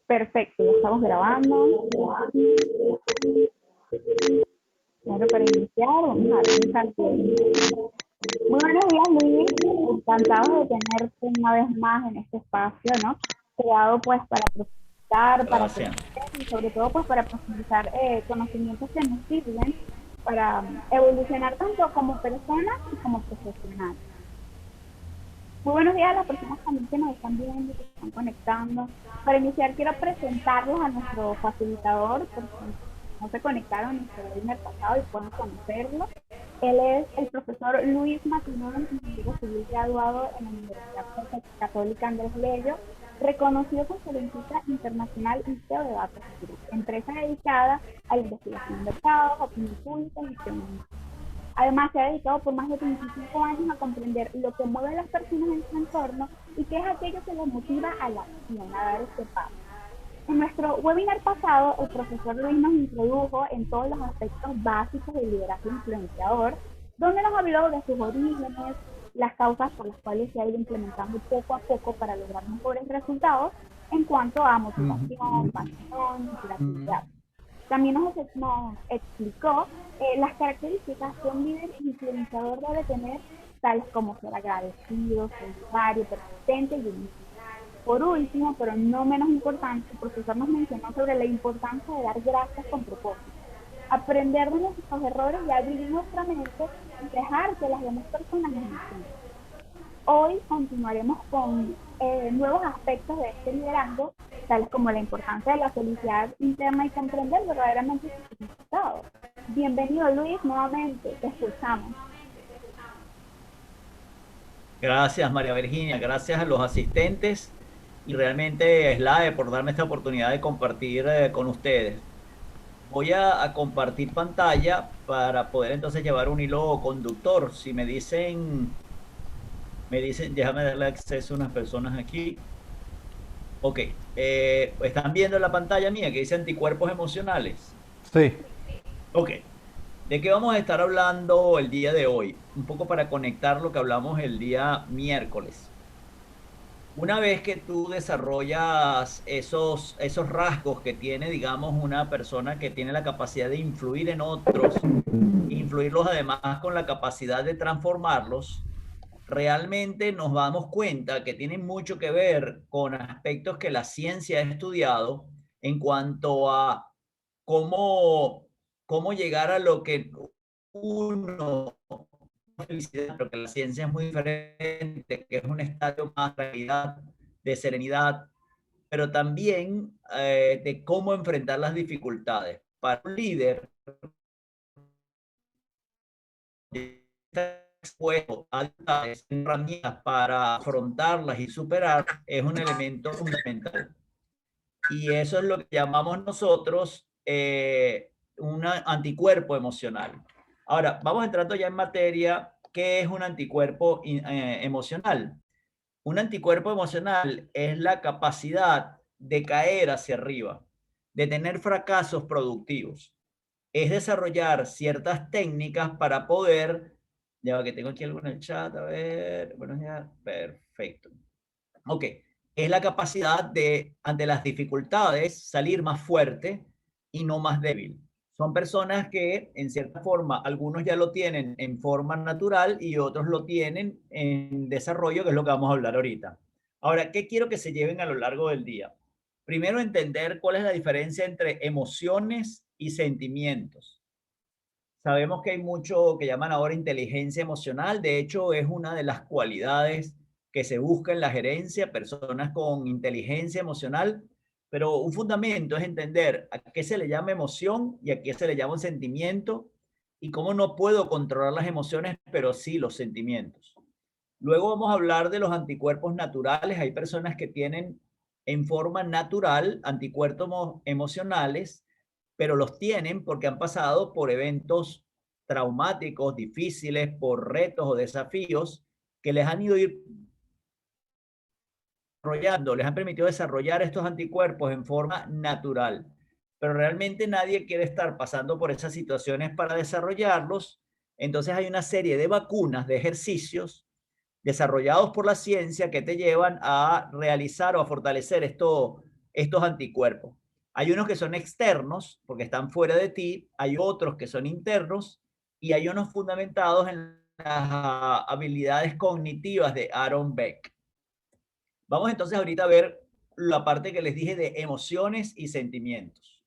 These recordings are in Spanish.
Perfecto, ya estamos grabando. Bueno, para iniciar, vamos a arrancar. Muy buenos días, Luis. Encantados de tenerte una vez más en este espacio, ¿no? Creado pues para profundizar, para Gracias. crecer y sobre todo pues para profundizar conocimientos que nos sirven para evolucionar tanto como personas y como profesionales. Muy buenos días a las personas también que nos están viendo, que se están conectando. Para iniciar, quiero presentarlos a nuestro facilitador, por si no se conectaron en nuestro webinar pasado y puedan conocerlo. Él es el profesor Luis Matinón, ingeniero civil graduado en la Universidad Católica Andrés Bello, reconocido conferencista internacional y CEO de Datos Group, empresa dedicada a la investigación de mercados, opinión pública y gestión. Además, se ha dedicado por más de 25 años a comprender lo que mueve a las personas en su entorno y qué es aquello que les motiva a la acción, a dar este paso. En nuestro webinar pasado, el profesor Luis nos introdujo en todos los aspectos básicos del liderazgo influenciador, donde nos habló de sus orígenes, las causas por las cuales se ha ido implementando poco a poco para lograr mejores resultados en cuanto a motivación, pasión y creatividad. También nos explicó las características que un líder influenciador debe tener, tales como ser agradecido, solidario, persistente y humilde. Por último, pero no menos importante, el profesor nos mencionó sobre la importancia de dar gracias con propósito, aprender de nuestros errores y abrir nuestra mente y dejar que las demás personas nos enseñen. Hoy continuaremos con nuevos aspectos de este liderazgo, tales como la importancia de la felicidad interna y comprender verdaderamente su significado. Bienvenido, Luis, nuevamente, te escuchamos. Gracias, María Virginia. Gracias a los asistentes y realmente Slade por darme esta oportunidad de compartir con ustedes. Voy a compartir pantalla para poder entonces llevar un hilo conductor. Si me dicen, déjame darle acceso a unas personas aquí. Ok, ¿están viendo la pantalla mía que dice anticuerpos emocionales? Sí, Ok, ¿de qué vamos a estar hablando el día de hoy? Un poco para conectar lo que hablamos el día miércoles. Una vez que tú desarrollas esos rasgos que tiene, digamos, una persona que tiene la capacidad de influir en otros, influirlos además con la capacidad de transformarlos, realmente nos damos cuenta que tienen mucho que ver con aspectos que la ciencia ha estudiado en cuanto a cómo, cómo llegar a lo que uno felicidad, pero que la ciencia es muy diferente, que es un estadio más de realidad, de serenidad, pero también de cómo enfrentar las dificultades. Para un líder, expuesto a herramientas para afrontarlas y superar es un elemento fundamental. Y eso es lo que llamamos nosotros un anticuerpo emocional. Ahora, vamos entrando ya en materia. ¿Qué es un anticuerpo emocional? Un anticuerpo emocional es la capacidad de caer hacia arriba, de tener fracasos productivos. Es desarrollar ciertas técnicas para poder, ya que tengo aquí algo en el chat, a ver, bueno, ya, perfecto. Ok, es la capacidad de, ante las dificultades, salir más fuerte y no más débil. Son personas que, en cierta forma, algunos ya lo tienen en forma natural y otros lo tienen en desarrollo, que es lo que vamos a hablar ahorita. Ahora, ¿qué quiero que se lleven a lo largo del día? Primero, entender cuál es la diferencia entre emociones y sentimientos. Sabemos que hay mucho que llaman ahora inteligencia emocional. De hecho, es una de las cualidades que se busca en la gerencia, personas con inteligencia emocional. Pero un fundamento es entender a qué se le llama emoción y a qué se le llama un sentimiento y cómo no puedo controlar las emociones, pero sí los sentimientos. Luego vamos a hablar de los anticuerpos naturales. Hay personas que tienen en forma natural anticuerpos emocionales, pero los tienen porque han pasado por eventos traumáticos, difíciles, por retos o desafíos que les han ido desarrollando, les han permitido desarrollar estos anticuerpos en forma natural. Pero realmente nadie quiere estar pasando por esas situaciones para desarrollarlos. Entonces hay una serie de vacunas, de ejercicios desarrollados por la ciencia que te llevan a realizar o a fortalecer estos anticuerpos. Hay unos que son externos, porque están fuera de ti, hay otros que son internos, y hay unos fundamentados en las habilidades cognitivas de Aaron Beck. Vamos entonces ahorita a ver la parte que les dije de emociones y sentimientos.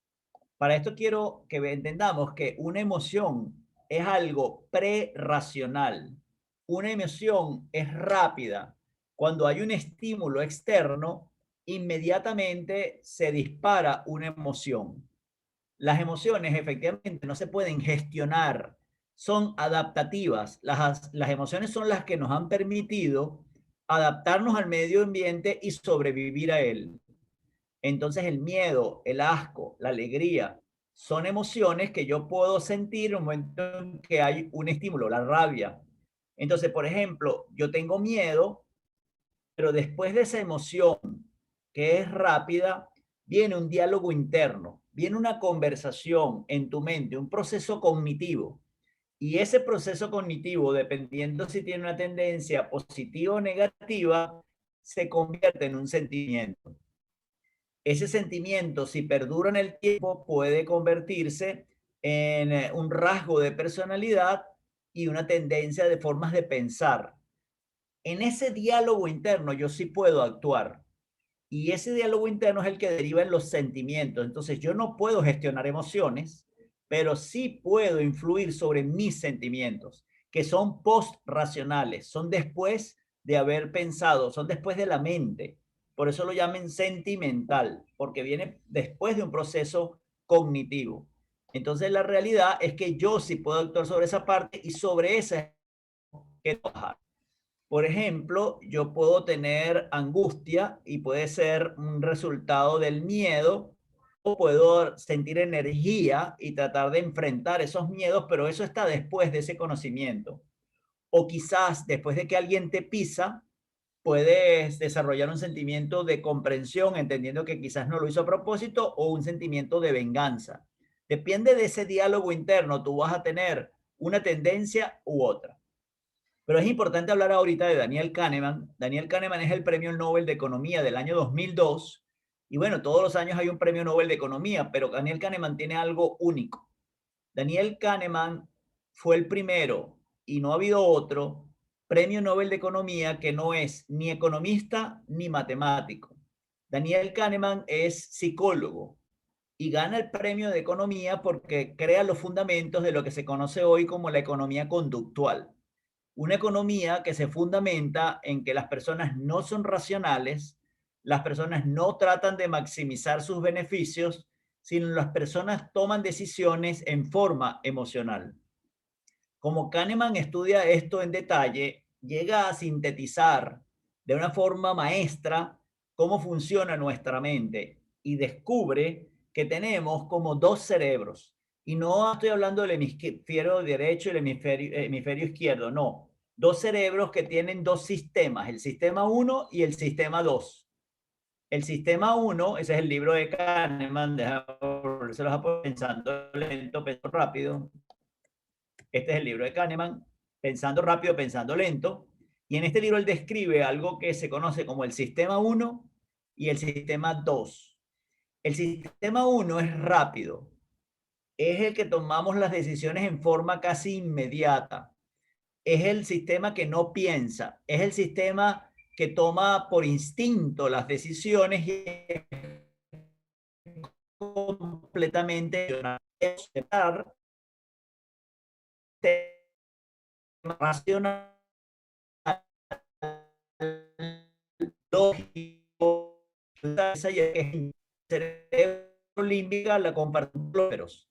Para esto quiero que entendamos que una emoción es algo prerracional. Una emoción es rápida. Cuando hay un estímulo externo, inmediatamente se dispara una emoción. Las emociones efectivamente no se pueden gestionar, son adaptativas. Las emociones son las que nos han permitido adaptarnos al medio ambiente y sobrevivir a él. Entonces el miedo, el asco, la alegría, son emociones que yo puedo sentir en un momento en que hay un estímulo, la rabia. Entonces, por ejemplo, yo tengo miedo, pero después de esa emoción que es rápida, viene un diálogo interno, viene una conversación en tu mente, un proceso cognitivo. Y ese proceso cognitivo, dependiendo si tiene una tendencia positiva o negativa, se convierte en un sentimiento. Ese sentimiento, si perdura en el tiempo, puede convertirse en un rasgo de personalidad y una tendencia de formas de pensar. En ese diálogo interno yo sí puedo actuar. Y ese diálogo interno es el que deriva en los sentimientos. Entonces yo no puedo gestionar emociones, pero sí puedo influir sobre mis sentimientos, que son post-racionales, son después de haber pensado, son después de la mente. Por eso lo llaman sentimental, porque viene después de un proceso cognitivo. Entonces la realidad es que yo sí puedo actuar sobre esa parte y sobre esa que trabajar. Por ejemplo, yo puedo tener angustia y puede ser un resultado del miedo, o puedo sentir energía y tratar de enfrentar esos miedos, pero eso está después de ese conocimiento. O quizás después de que alguien te pisa, puedes desarrollar un sentimiento de comprensión, entendiendo que quizás no lo hizo a propósito, o un sentimiento de venganza. Depende de ese diálogo interno, tú vas a tener una tendencia u otra. Pero es importante hablar ahorita de Daniel Kahneman. Daniel Kahneman es el premio Nobel de Economía del año 2002. Y bueno, todos los años hay un premio Nobel de Economía, pero Daniel Kahneman tiene algo único. Daniel Kahneman fue el primero, y no ha habido otro, premio Nobel de Economía que no es ni economista ni matemático. Daniel Kahneman es psicólogo y gana el premio de Economía porque crea los fundamentos de lo que se conoce hoy como la economía conductual. Una economía que se fundamenta en que las personas no son racionales, las personas no tratan de maximizar sus beneficios, sino las personas toman decisiones en forma emocional. Como Kahneman estudia esto en detalle, llega a sintetizar de una forma maestra cómo funciona nuestra mente y descubre que tenemos como dos cerebros. Y no estoy hablando del hemisferio derecho y el hemisferio izquierdo, no. Dos cerebros que tienen dos sistemas, el sistema 1 y el sistema 2. El sistema 1, ese es el libro de Kahneman, se los pensando lento, pensando rápido. Este es el libro de Kahneman, Pensando rápido, pensando lento. Y en este libro él describe algo que se conoce como el sistema 1 y el sistema 2. El sistema 1 es rápido, es el que tomamos las decisiones en forma casi inmediata, es el sistema que no piensa, es el sistema que toma por instinto las decisiones y es completamente racional, lógico, el cerebro límbica la compartimos.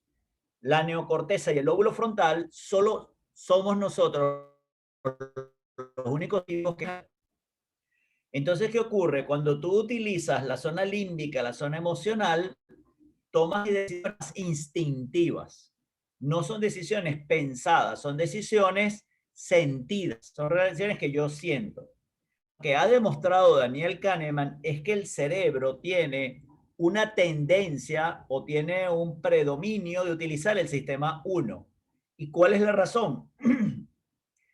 La neocorteza y el lóbulo frontal solo somos nosotros los únicos tipos que... Entonces, ¿qué ocurre? Cuando tú utilizas la zona límbica, la zona emocional, tomas decisiones instintivas. No son decisiones pensadas, son decisiones sentidas, son decisiones que yo siento. Lo que ha demostrado Daniel Kahneman es que el cerebro tiene una tendencia o tiene un predominio de utilizar el sistema 1. ¿Y cuál es la razón?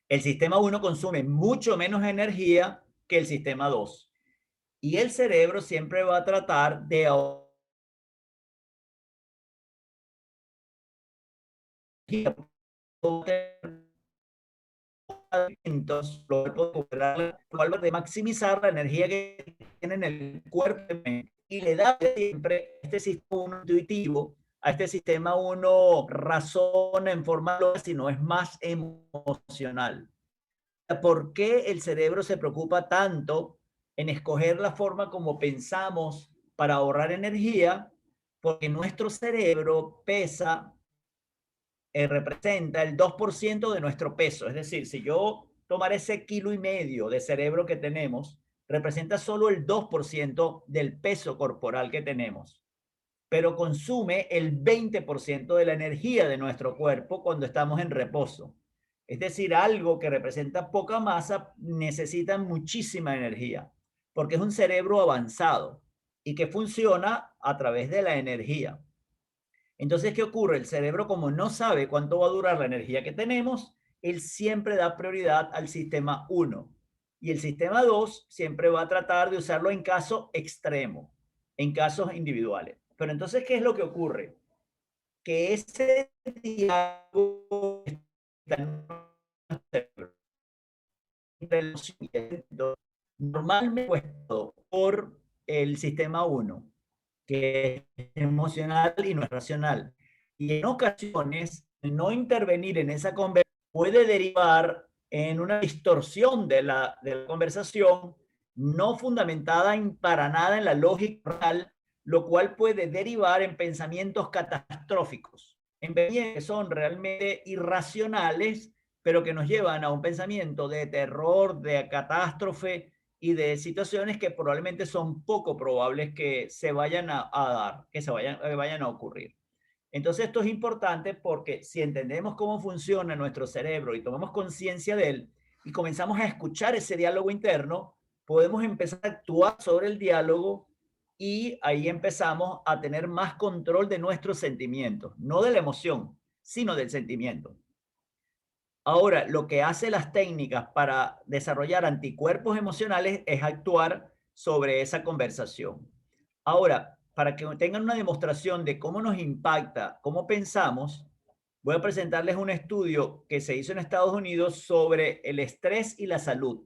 El sistema 1 consume mucho menos energía que el sistema 2. Y el cerebro siempre va a tratar de de maximizar la energía que tiene en el cuerpo y le da siempre este sistema uno intuitivo, a este sistema uno razona en forma lógica, sino es más emocional. ¿Por qué el cerebro se preocupa tanto en escoger la forma como pensamos para ahorrar energía? Porque nuestro cerebro pesa, representa el 2% de nuestro peso. Es decir, si yo tomara ese 1,5 kilos de cerebro que tenemos, representa solo el 2% del peso corporal que tenemos, pero consume el 20% de la energía de nuestro cuerpo cuando estamos en reposo. Es decir, algo que representa poca masa necesita muchísima energía, porque es un cerebro avanzado y que funciona a través de la energía. Entonces, ¿qué ocurre? El cerebro, como no sabe cuánto va a durar la energía que tenemos, él siempre da prioridad al sistema 1. Y el sistema 2 siempre va a tratar de usarlo en caso extremo, en casos individuales. Pero entonces, ¿qué es lo que ocurre? Que ese diálogo está en nuestro cerebro. Normalmente por el sistema 1, que es emocional y no es racional. Y en ocasiones, no intervenir en esa conversación puede derivar en una distorsión de la conversación no fundamentada para nada en la lógica real, lo cual puede derivar en pensamientos catastróficos, en pensamientos que son realmente irracionales, pero que nos llevan a un pensamiento de terror, de catástrofe, y de situaciones que probablemente son poco probables que se vayan a dar, que vayan a ocurrir. Entonces esto es importante porque si entendemos cómo funciona nuestro cerebro y tomamos conciencia de él y comenzamos a escuchar ese diálogo interno, podemos empezar a actuar sobre el diálogo y ahí empezamos a tener más control de nuestros sentimientos, no de la emoción, sino del sentimiento. Ahora, lo que hace las técnicas para desarrollar anticuerpos emocionales es actuar sobre esa conversación. Ahora, para que tengan una demostración de cómo nos impacta, cómo pensamos, voy a presentarles un estudio que se hizo en Estados Unidos sobre el estrés y la salud.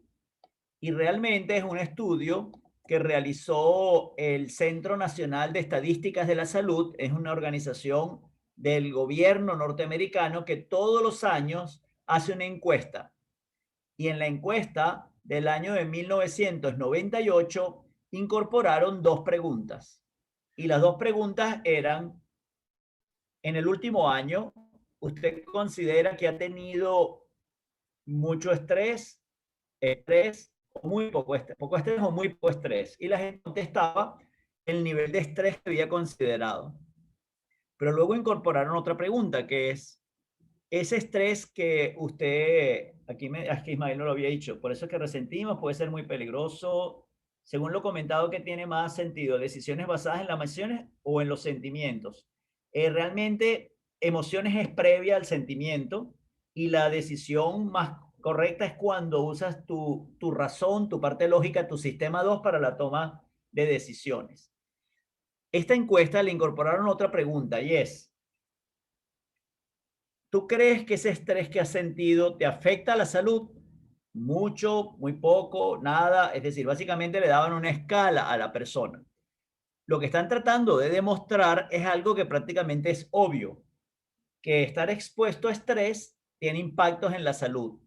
Y realmente es un estudio que realizó el Centro Nacional de Estadísticas de la Salud. Es una organización del gobierno norteamericano que todos los años hace una encuesta. Y en la encuesta del año de 1998 incorporaron 2 preguntas. Y las 2 preguntas eran: en el último año, ¿usted considera que ha tenido mucho estrés o muy poco estrés o muy poco estrés? Y la gente contestaba el nivel de estrés que había considerado. Pero luego incorporaron otra pregunta, que es: ese estrés que usted, aquí Ismael no lo había dicho, por eso es que resentimos, puede ser muy peligroso, según lo comentado, que tiene más sentido, decisiones basadas en las emociones o en los sentimientos. Realmente, emociones es previa al sentimiento y la decisión más correcta es cuando usas tu razón, tu parte lógica, tu sistema 2 para la toma de decisiones. Esta encuesta le incorporaron otra pregunta y es: ¿tú crees que ese estrés que has sentido te afecta a la salud? Mucho, muy poco, nada. Es decir, básicamente le daban una escala a la persona. Lo que están tratando de demostrar es algo que prácticamente es obvio, que estar expuesto a estrés tiene impactos en la salud.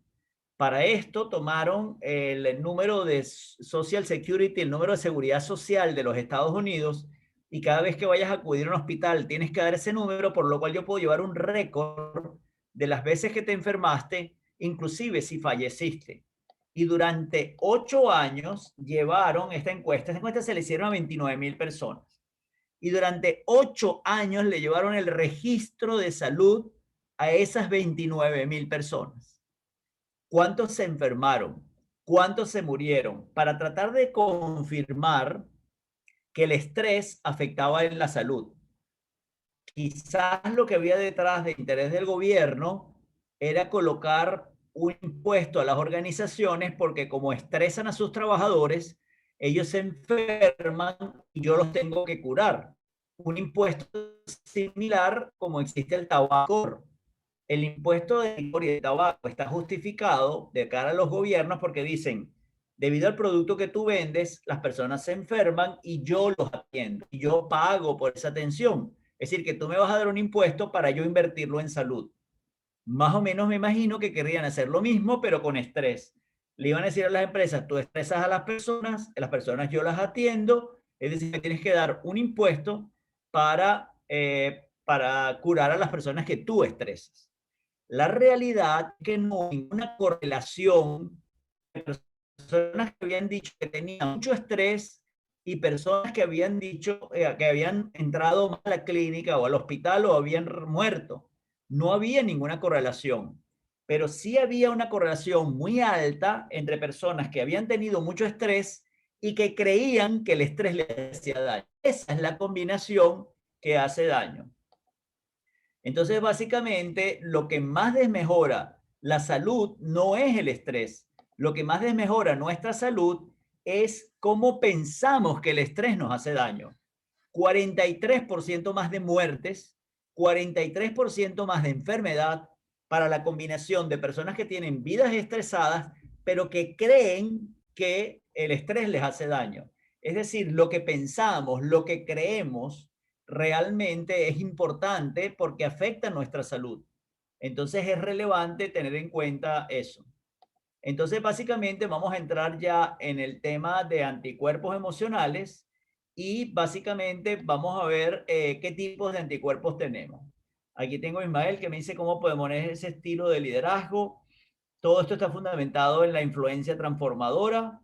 Para esto tomaron el número de Social Security, el número de seguridad social de los Estados Unidos, y cada vez que vayas a acudir a un hospital tienes que dar ese número, por lo cual yo puedo llevar un récord de las veces que te enfermaste, inclusive si falleciste. Y durante 8 años llevaron esta encuesta se le hicieron a 29,000 personas. Y durante 8 años le llevaron el registro de salud a esas 29,000 personas. ¿Cuántos se enfermaron? ¿Cuántos se murieron? Para tratar de confirmar que el estrés afectaba en la salud. Quizás lo que había detrás del interés del gobierno era colocar un impuesto a las organizaciones porque como estresan a sus trabajadores, ellos se enferman y yo los tengo que curar. Un impuesto similar como existe el tabaco. El impuesto de licor y de tabaco está justificado de cara a los gobiernos porque dicen, debido al producto que tú vendes, las personas se enferman y yo los atiendo, y yo pago por esa atención. Es decir, que tú me vas a dar un impuesto para yo invertirlo en salud. Más o menos me imagino que querrían hacer lo mismo, pero con estrés. Le iban a decir a las empresas, tú estresas a las personas yo las atiendo, es decir, me tienes que dar un impuesto para curar a las personas que tú estresas. La realidad es que no hay ninguna correlación de personas que habían dicho que tenían mucho estrés y personas que habían dicho que habían entrado mal a la clínica o al hospital o habían muerto. No había ninguna correlación, pero sí había una correlación muy alta entre personas que habían tenido mucho estrés y que creían que el estrés les hacía daño. Esa es la combinación que hace daño. Entonces, básicamente, lo que más desmejora la salud no es el estrés. Lo que más desmejora nuestra salud es cómo pensamos que el estrés nos hace daño. 43% más de muertes, 43% más de enfermedad para la combinación de personas que tienen vidas estresadas, pero que creen que el estrés les hace daño. Es decir, lo que pensamos, lo que creemos, realmente es importante porque afecta nuestra salud. Entonces es relevante tener en cuenta eso. Entonces básicamente vamos a entrar ya en el tema de anticuerpos emocionales y básicamente vamos a ver qué tipos de anticuerpos tenemos. Aquí tengo a Ismael que me dice cómo podemos manejar ese estilo de liderazgo. Todo esto está fundamentado en la influencia transformadora.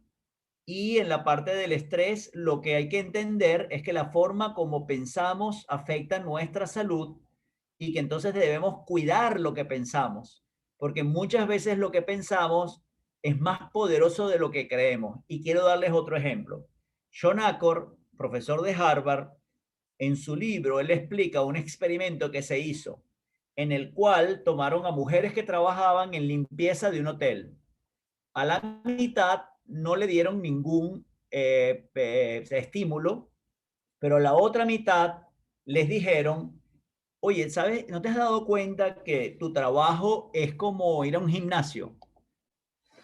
Y en la parte del estrés, lo que hay que entender es que la forma como pensamos afecta nuestra salud y que entonces debemos cuidar lo que pensamos, porque muchas veces lo que pensamos es más poderoso de lo que creemos. Y quiero darles otro ejemplo. John Acker, profesor de Harvard, en su libro, él explica un experimento que se hizo en el cual tomaron a mujeres que trabajaban en limpieza de un hotel. A la mitad no le dieron ningún estímulo, pero la otra mitad les dijeron, oye, ¿sabes? ¿No te has dado cuenta que tu trabajo es como ir a un gimnasio?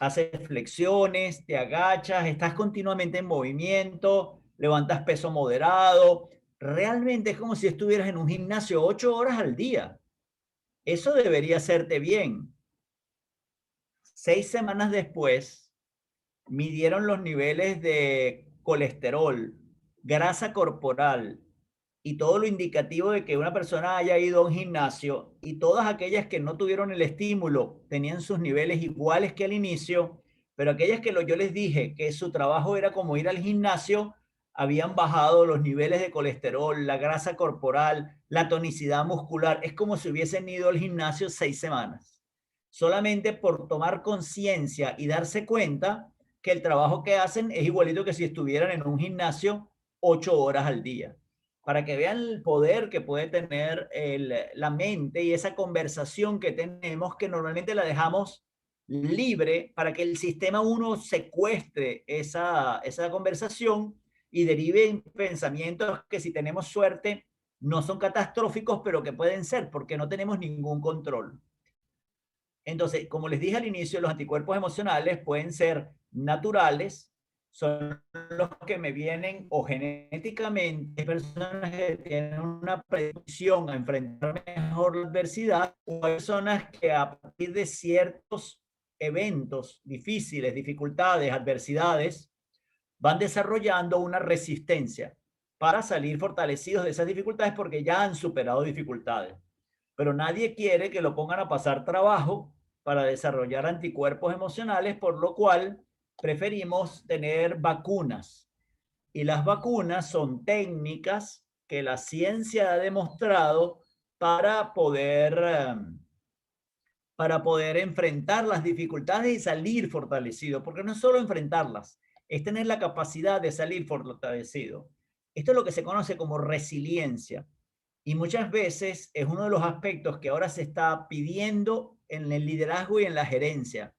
Haces flexiones, te agachas, estás continuamente en movimiento, levantas peso moderado. Realmente es como si estuvieras en un gimnasio 8 horas al día. Eso debería hacerte bien. 6 semanas después, midieron los niveles de colesterol, grasa corporal y todo lo indicativo de que una persona haya ido a un gimnasio, y todas aquellas que no tuvieron el estímulo tenían sus niveles iguales que al inicio, pero aquellas que yo les dije que su trabajo era como ir al gimnasio, habían bajado los niveles de colesterol, la grasa corporal, la tonicidad muscular. Es como si hubiesen ido al gimnasio 6 semanas, solamente por tomar conciencia y darse cuenta que el trabajo que hacen es igualito que si estuvieran en un gimnasio 8 horas al día. Para que vean el poder que puede tener la mente y esa conversación que tenemos, que normalmente la dejamos libre para que el sistema uno secuestre esa conversación y derive en pensamientos que, si tenemos suerte, no son catastróficos, pero que pueden ser porque no tenemos ningún control. Entonces, como les dije al inicio, los anticuerpos emocionales pueden ser naturales, son los que me vienen o genéticamente, personas que tienen una predisposición a enfrentar mejor la adversidad, o personas que a partir de ciertos eventos difíciles, dificultades, adversidades, van desarrollando una resistencia para salir fortalecidos de esas dificultades porque ya han superado dificultades. Pero nadie quiere que lo pongan a pasar trabajo para desarrollar anticuerpos emocionales, por lo cual preferimos tener vacunas. Y las vacunas son técnicas que la ciencia ha demostrado para poder enfrentar las dificultades y salir fortalecido, porque no es solo enfrentarlas, es tener la capacidad de salir fortalecido. Esto es lo que se conoce como resiliencia. Y muchas veces es uno de los aspectos que ahora se está pidiendo en el liderazgo y en la gerencia.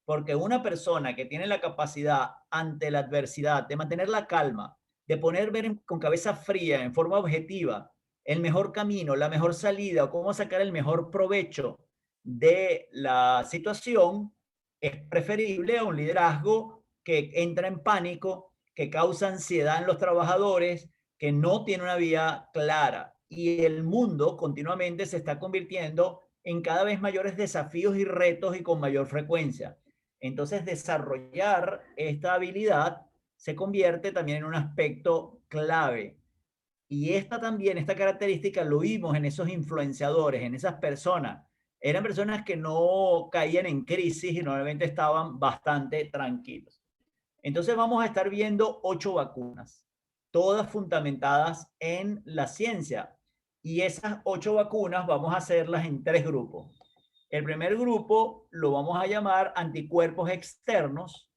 porque una persona que tiene la capacidad ante la adversidad de mantener la calma, de poner ver con cabeza fría, en forma objetiva, el mejor camino, la mejor salida o cómo sacar el mejor provecho de la situación, es preferible a un liderazgo que entra en pánico, que causa ansiedad en los trabajadores, que no tiene una vía clara. Y el mundo continuamente se está convirtiendo en cada vez mayores desafíos y retos y con mayor frecuencia. Entonces, desarrollar esta habilidad se convierte también en un aspecto clave. Y esta característica lo vimos en esos influenciadores, en esas personas. Eran personas que no caían en crisis y normalmente estaban bastante tranquilos. Entonces vamos a estar viendo 8 vacunas, todas fundamentadas en la ciencia. Y esas 8 vacunas vamos a hacerlas en 3 grupos. El primer grupo lo vamos a llamar anticuerpos externos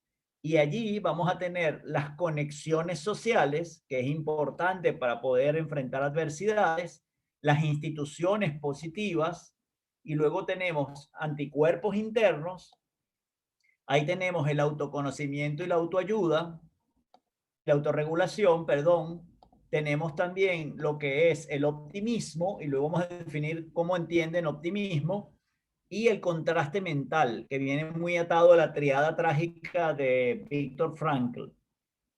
y allí vamos a tener las conexiones sociales, que es importante para poder enfrentar adversidades, las instituciones positivas y luego tenemos anticuerpos internos. Ahí tenemos el autoconocimiento y la autoayuda, la autorregulación, perdón. Tenemos también lo que es el optimismo, y luego vamos a definir cómo entienden optimismo, y el contraste mental, que viene muy atado a la triada trágica de Viktor Frankl.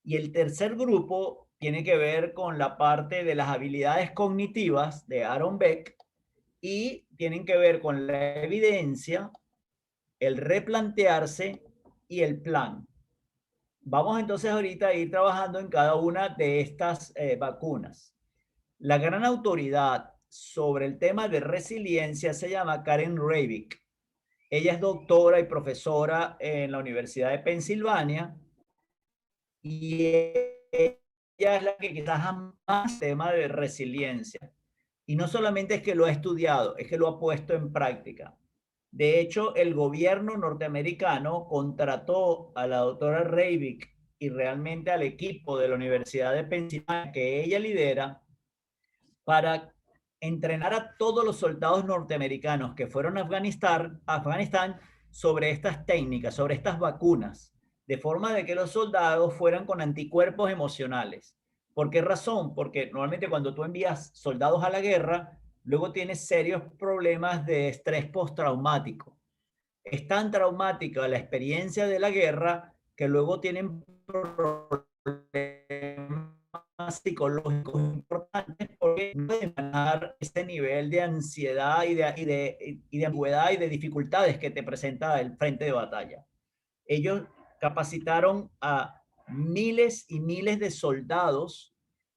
Y el tercer grupo tiene que ver con la parte de las habilidades cognitivas de Aaron Beck y tienen que ver con la evidencia, el replantearse y el plan. Vamos entonces ahorita a ir trabajando en cada una de estas vacunas. La gran autoridad sobre el tema de resiliencia se llama Karen Reivik. Ella es doctora y profesora en la Universidad de Pensilvania y ella es la que quizás más tema de resiliencia. Y no solamente es que lo ha estudiado, es que lo ha puesto en práctica. De hecho, el gobierno norteamericano contrató a la doctora Reivik y realmente al equipo de la Universidad de Pensilvania que ella lidera para entrenar a todos los soldados norteamericanos que fueron a Afganistán sobre estas técnicas, sobre estas vacunas, de forma de que los soldados fueran con anticuerpos emocionales. ¿Por qué razón? Porque normalmente cuando tú envías soldados a la guerra, luego tienes serios problemas de estrés postraumático. Es tan traumática la experiencia de la guerra que luego tienen problemas psicológicos importantes porque no pueden manejar ese nivel de ansiedad y de ambigüedad y de dificultades que te presenta el frente de batalla. Ellos capacitaron a miles y miles de soldados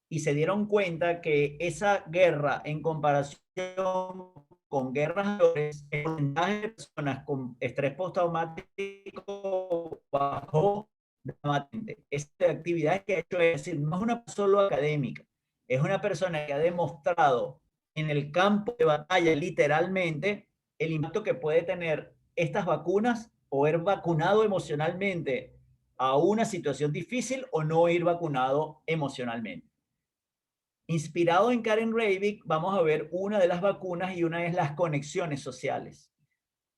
y se dieron cuenta que esa guerra, en comparación con guerras anteriores, el porcentaje de personas con estrés postraumático bajó dramáticamente. Esta actividad que ha hecho, es decir, no es una solo académica, es una persona que ha demostrado en el campo de batalla literalmente el impacto que puede tener estas vacunas o ir vacunado emocionalmente a una situación difícil o no ir vacunado emocionalmente. Inspirado en Karen Reivik, vamos a ver una de las vacunas y una es las conexiones sociales.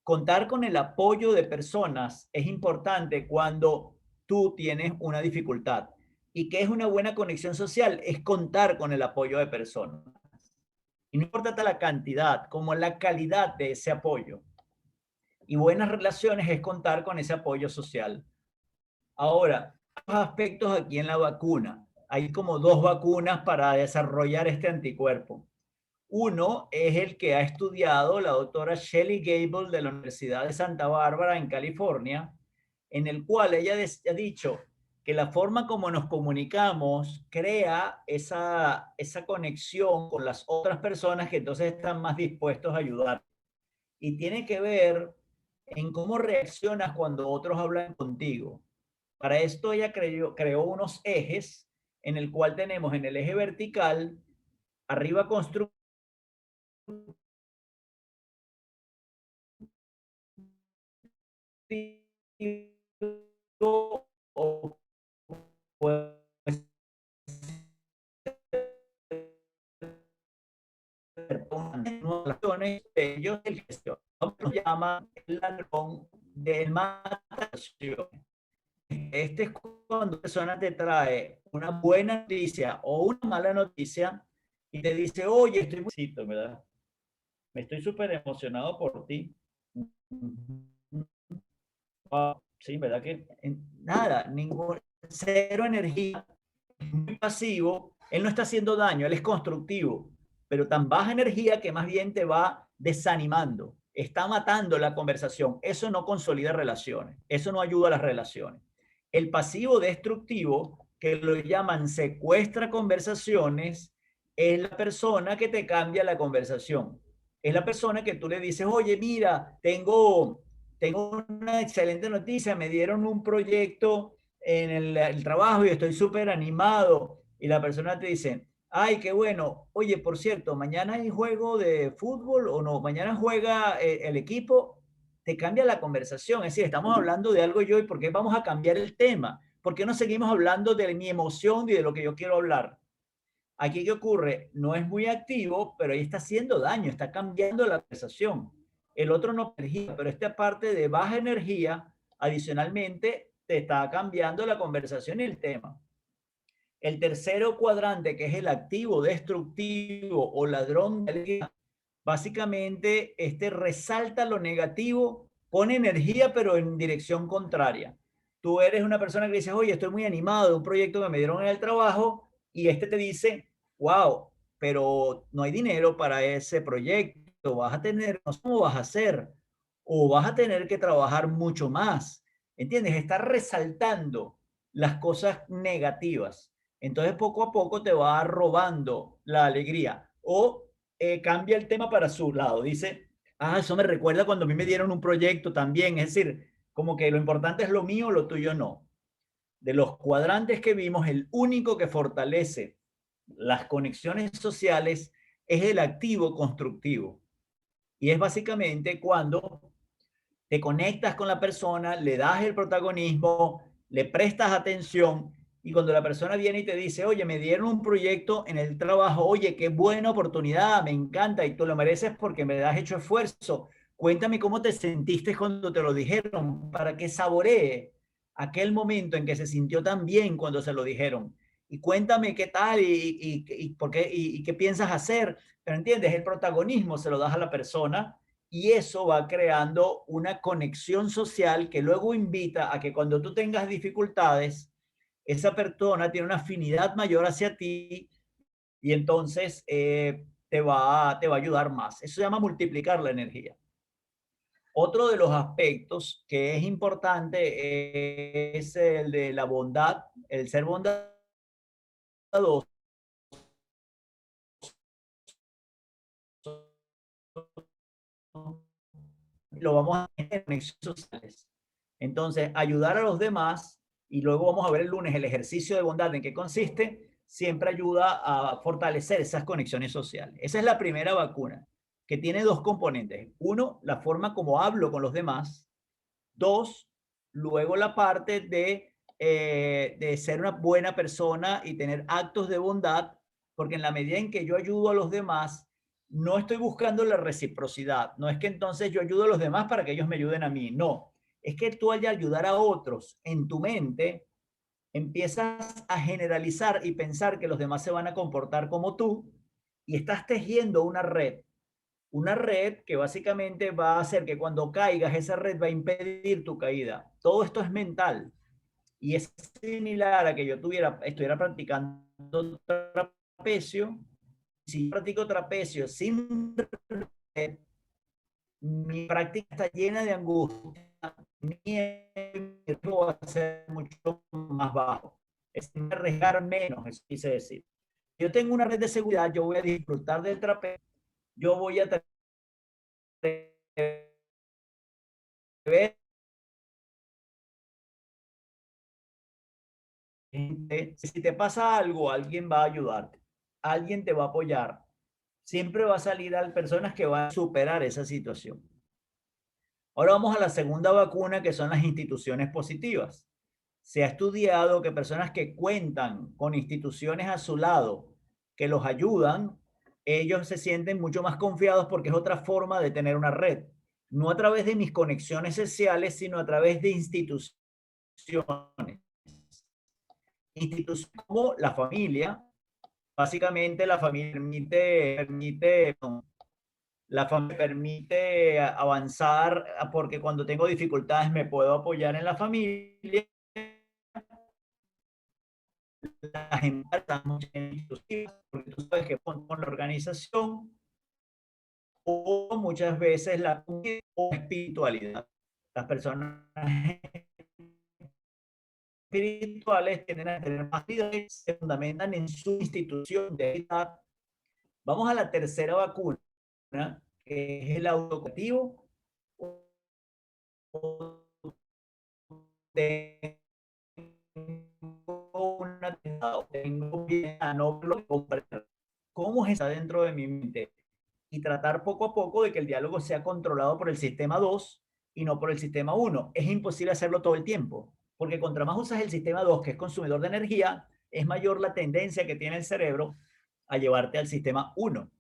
Contar con el apoyo de personas es importante cuando tú tienes una dificultad. ¿Y qué es una buena conexión social? Es contar con el apoyo de personas. Y no importa la cantidad, como la calidad de ese apoyo. Y buenas relaciones es contar con ese apoyo social. Ahora, los aspectos aquí en la vacuna. Hay como 2 vacunas para desarrollar este anticuerpo. Uno es el que ha estudiado la doctora Shelley Gable de la Universidad de Santa Bárbara en California, en el cual ella ha dicho que la forma como nos comunicamos crea esa conexión con las otras personas que entonces están más dispuestos a ayudar. Y tiene que ver en cómo reaccionas cuando otros hablan contigo. Para esto ella creó unos ejes en el cual tenemos en el eje vertical, arriba construcción, o pues ellos el gestión. Lo llama el ladrón del matación. Este es cuando una persona te trae una buena noticia o una mala noticia y te dice, oye, estoy muy, ¿verdad? Me estoy súper emocionado por ti. Wow, sí, ¿verdad que nada, ningún, cero energía, muy pasivo, él no está haciendo daño, él es constructivo, pero tan baja energía que más bien te va desanimando, está matando la conversación. Eso no consolida relaciones, eso no ayuda a las relaciones. El pasivo destructivo, que lo llaman secuestra conversaciones, es la persona que te cambia la conversación. Es la persona que tú le dices, oye, mira, tengo una excelente noticia, me dieron un proyecto en el trabajo y estoy súper animado. Y la persona te dice, ay, qué bueno, oye, por cierto, mañana hay juego de fútbol o no, mañana juega el equipo, te cambia la conversación. Es decir, estamos hablando de algo yo y ¿por qué vamos a cambiar el tema? ¿Por qué no seguimos hablando de mi emoción y de lo que yo quiero hablar? Aquí, ¿qué ocurre? No es muy activo, pero ahí está haciendo daño, está cambiando la conversación. El otro no energía, pero esta parte de baja energía, adicionalmente, te está cambiando la conversación y el tema. El tercero cuadrante, que es el activo destructivo o ladrón de energía, básicamente este resalta lo negativo, pone energía, pero en dirección contraria. Tú eres una persona que dices, oye, estoy muy animado de un proyecto que me dieron en el trabajo, y este te dice, wow, pero no hay dinero para ese proyecto, vas a tener, no sé cómo vas a hacer, o vas a tener que trabajar mucho más. ¿Entiendes? Está resaltando las cosas negativas. Entonces, poco a poco te va robando la alegría. O cambia el tema para su lado. Dice, ah, eso me recuerda cuando a mí me dieron un proyecto también. Es decir, como que lo importante es lo mío, lo tuyo no. De los cuadrantes que vimos, el único que fortalece las conexiones sociales es el activo constructivo. Y es básicamente cuando te conectas con la persona, le das el protagonismo, le prestas atención y cuando la persona viene y te dice, oye, me dieron un proyecto en el trabajo, oye, qué buena oportunidad, me encanta y tú lo mereces porque me has hecho esfuerzo. Cuéntame cómo te sentiste cuando te lo dijeron para que saboree aquel momento en que se sintió tan bien cuando se lo dijeron. Y cuéntame qué tal y por qué, y qué piensas hacer. Pero entiendes, el protagonismo se lo das a la persona y eso va creando una conexión social que luego invita a que cuando tú tengas dificultades, esa persona tiene una afinidad mayor hacia ti y entonces te va a ayudar más. Eso se llama multiplicar la energía. Otro de los aspectos que es importante es el de la bondad, el ser bondadoso. Lo vamos a tener en conexiones sociales. Entonces, ayudar a los demás, y luego vamos a ver el lunes el ejercicio de bondad en qué consiste, siempre ayuda a fortalecer esas conexiones sociales. Esa es la primera vacuna, que tiene dos componentes. Uno, la forma como hablo con los demás. Dos, luego la parte de ser una buena persona y tener actos de bondad, porque en la medida en que yo ayudo a los demás, no estoy buscando la reciprocidad. No es que entonces yo ayudo a los demás para que ellos me ayuden a mí. No, es que tú al ayudar a otros en tu mente, empiezas a generalizar y pensar que los demás se van a comportar como tú y estás tejiendo una red que básicamente va a hacer que cuando caigas, esa red va a impedir tu caída. Todo esto es mental y es similar a que yo estuviera practicando trapecio. Si yo practico trapecio sin red, mi práctica está llena de angustia, mi riesgo va a ser mucho más bajo. Es arriesgar menos, eso quise decir. Si yo tengo una red de seguridad, yo voy a disfrutar del trapecio, yo voy a ver si te pasa algo, alguien va a ayudarte, alguien te va a apoyar. Siempre va a salir a personas que van a superar esa situación. Ahora vamos a la segunda vacuna, que son las instituciones positivas. Se ha estudiado que personas que cuentan con instituciones a su lado, que los ayudan, ellos se sienten mucho más confiados porque es otra forma de tener una red. no a través de mis conexiones sociales, sino a través de instituciones. Instituciones como la familia. Básicamente la familia permite avanzar, porque cuando tengo dificultades me puedo apoyar en la familia. Las empresas, porque tú sabes que con la organización, o muchas veces la espiritualidad. Las personas espirituales tienden a tener más vida, se fundamentan en su institución de vida. Vamos a la tercera vacuna, que es el autocativo. Tengo bien a no comprender cómo está dentro de mi mente y tratar poco a poco de que el diálogo sea controlado por el sistema 2 y no por el sistema 1. Es imposible hacerlo todo el tiempo, porque contra más usas el sistema 2, que es consumidor de energía, es mayor la tendencia que tiene el cerebro a llevarte al sistema 1.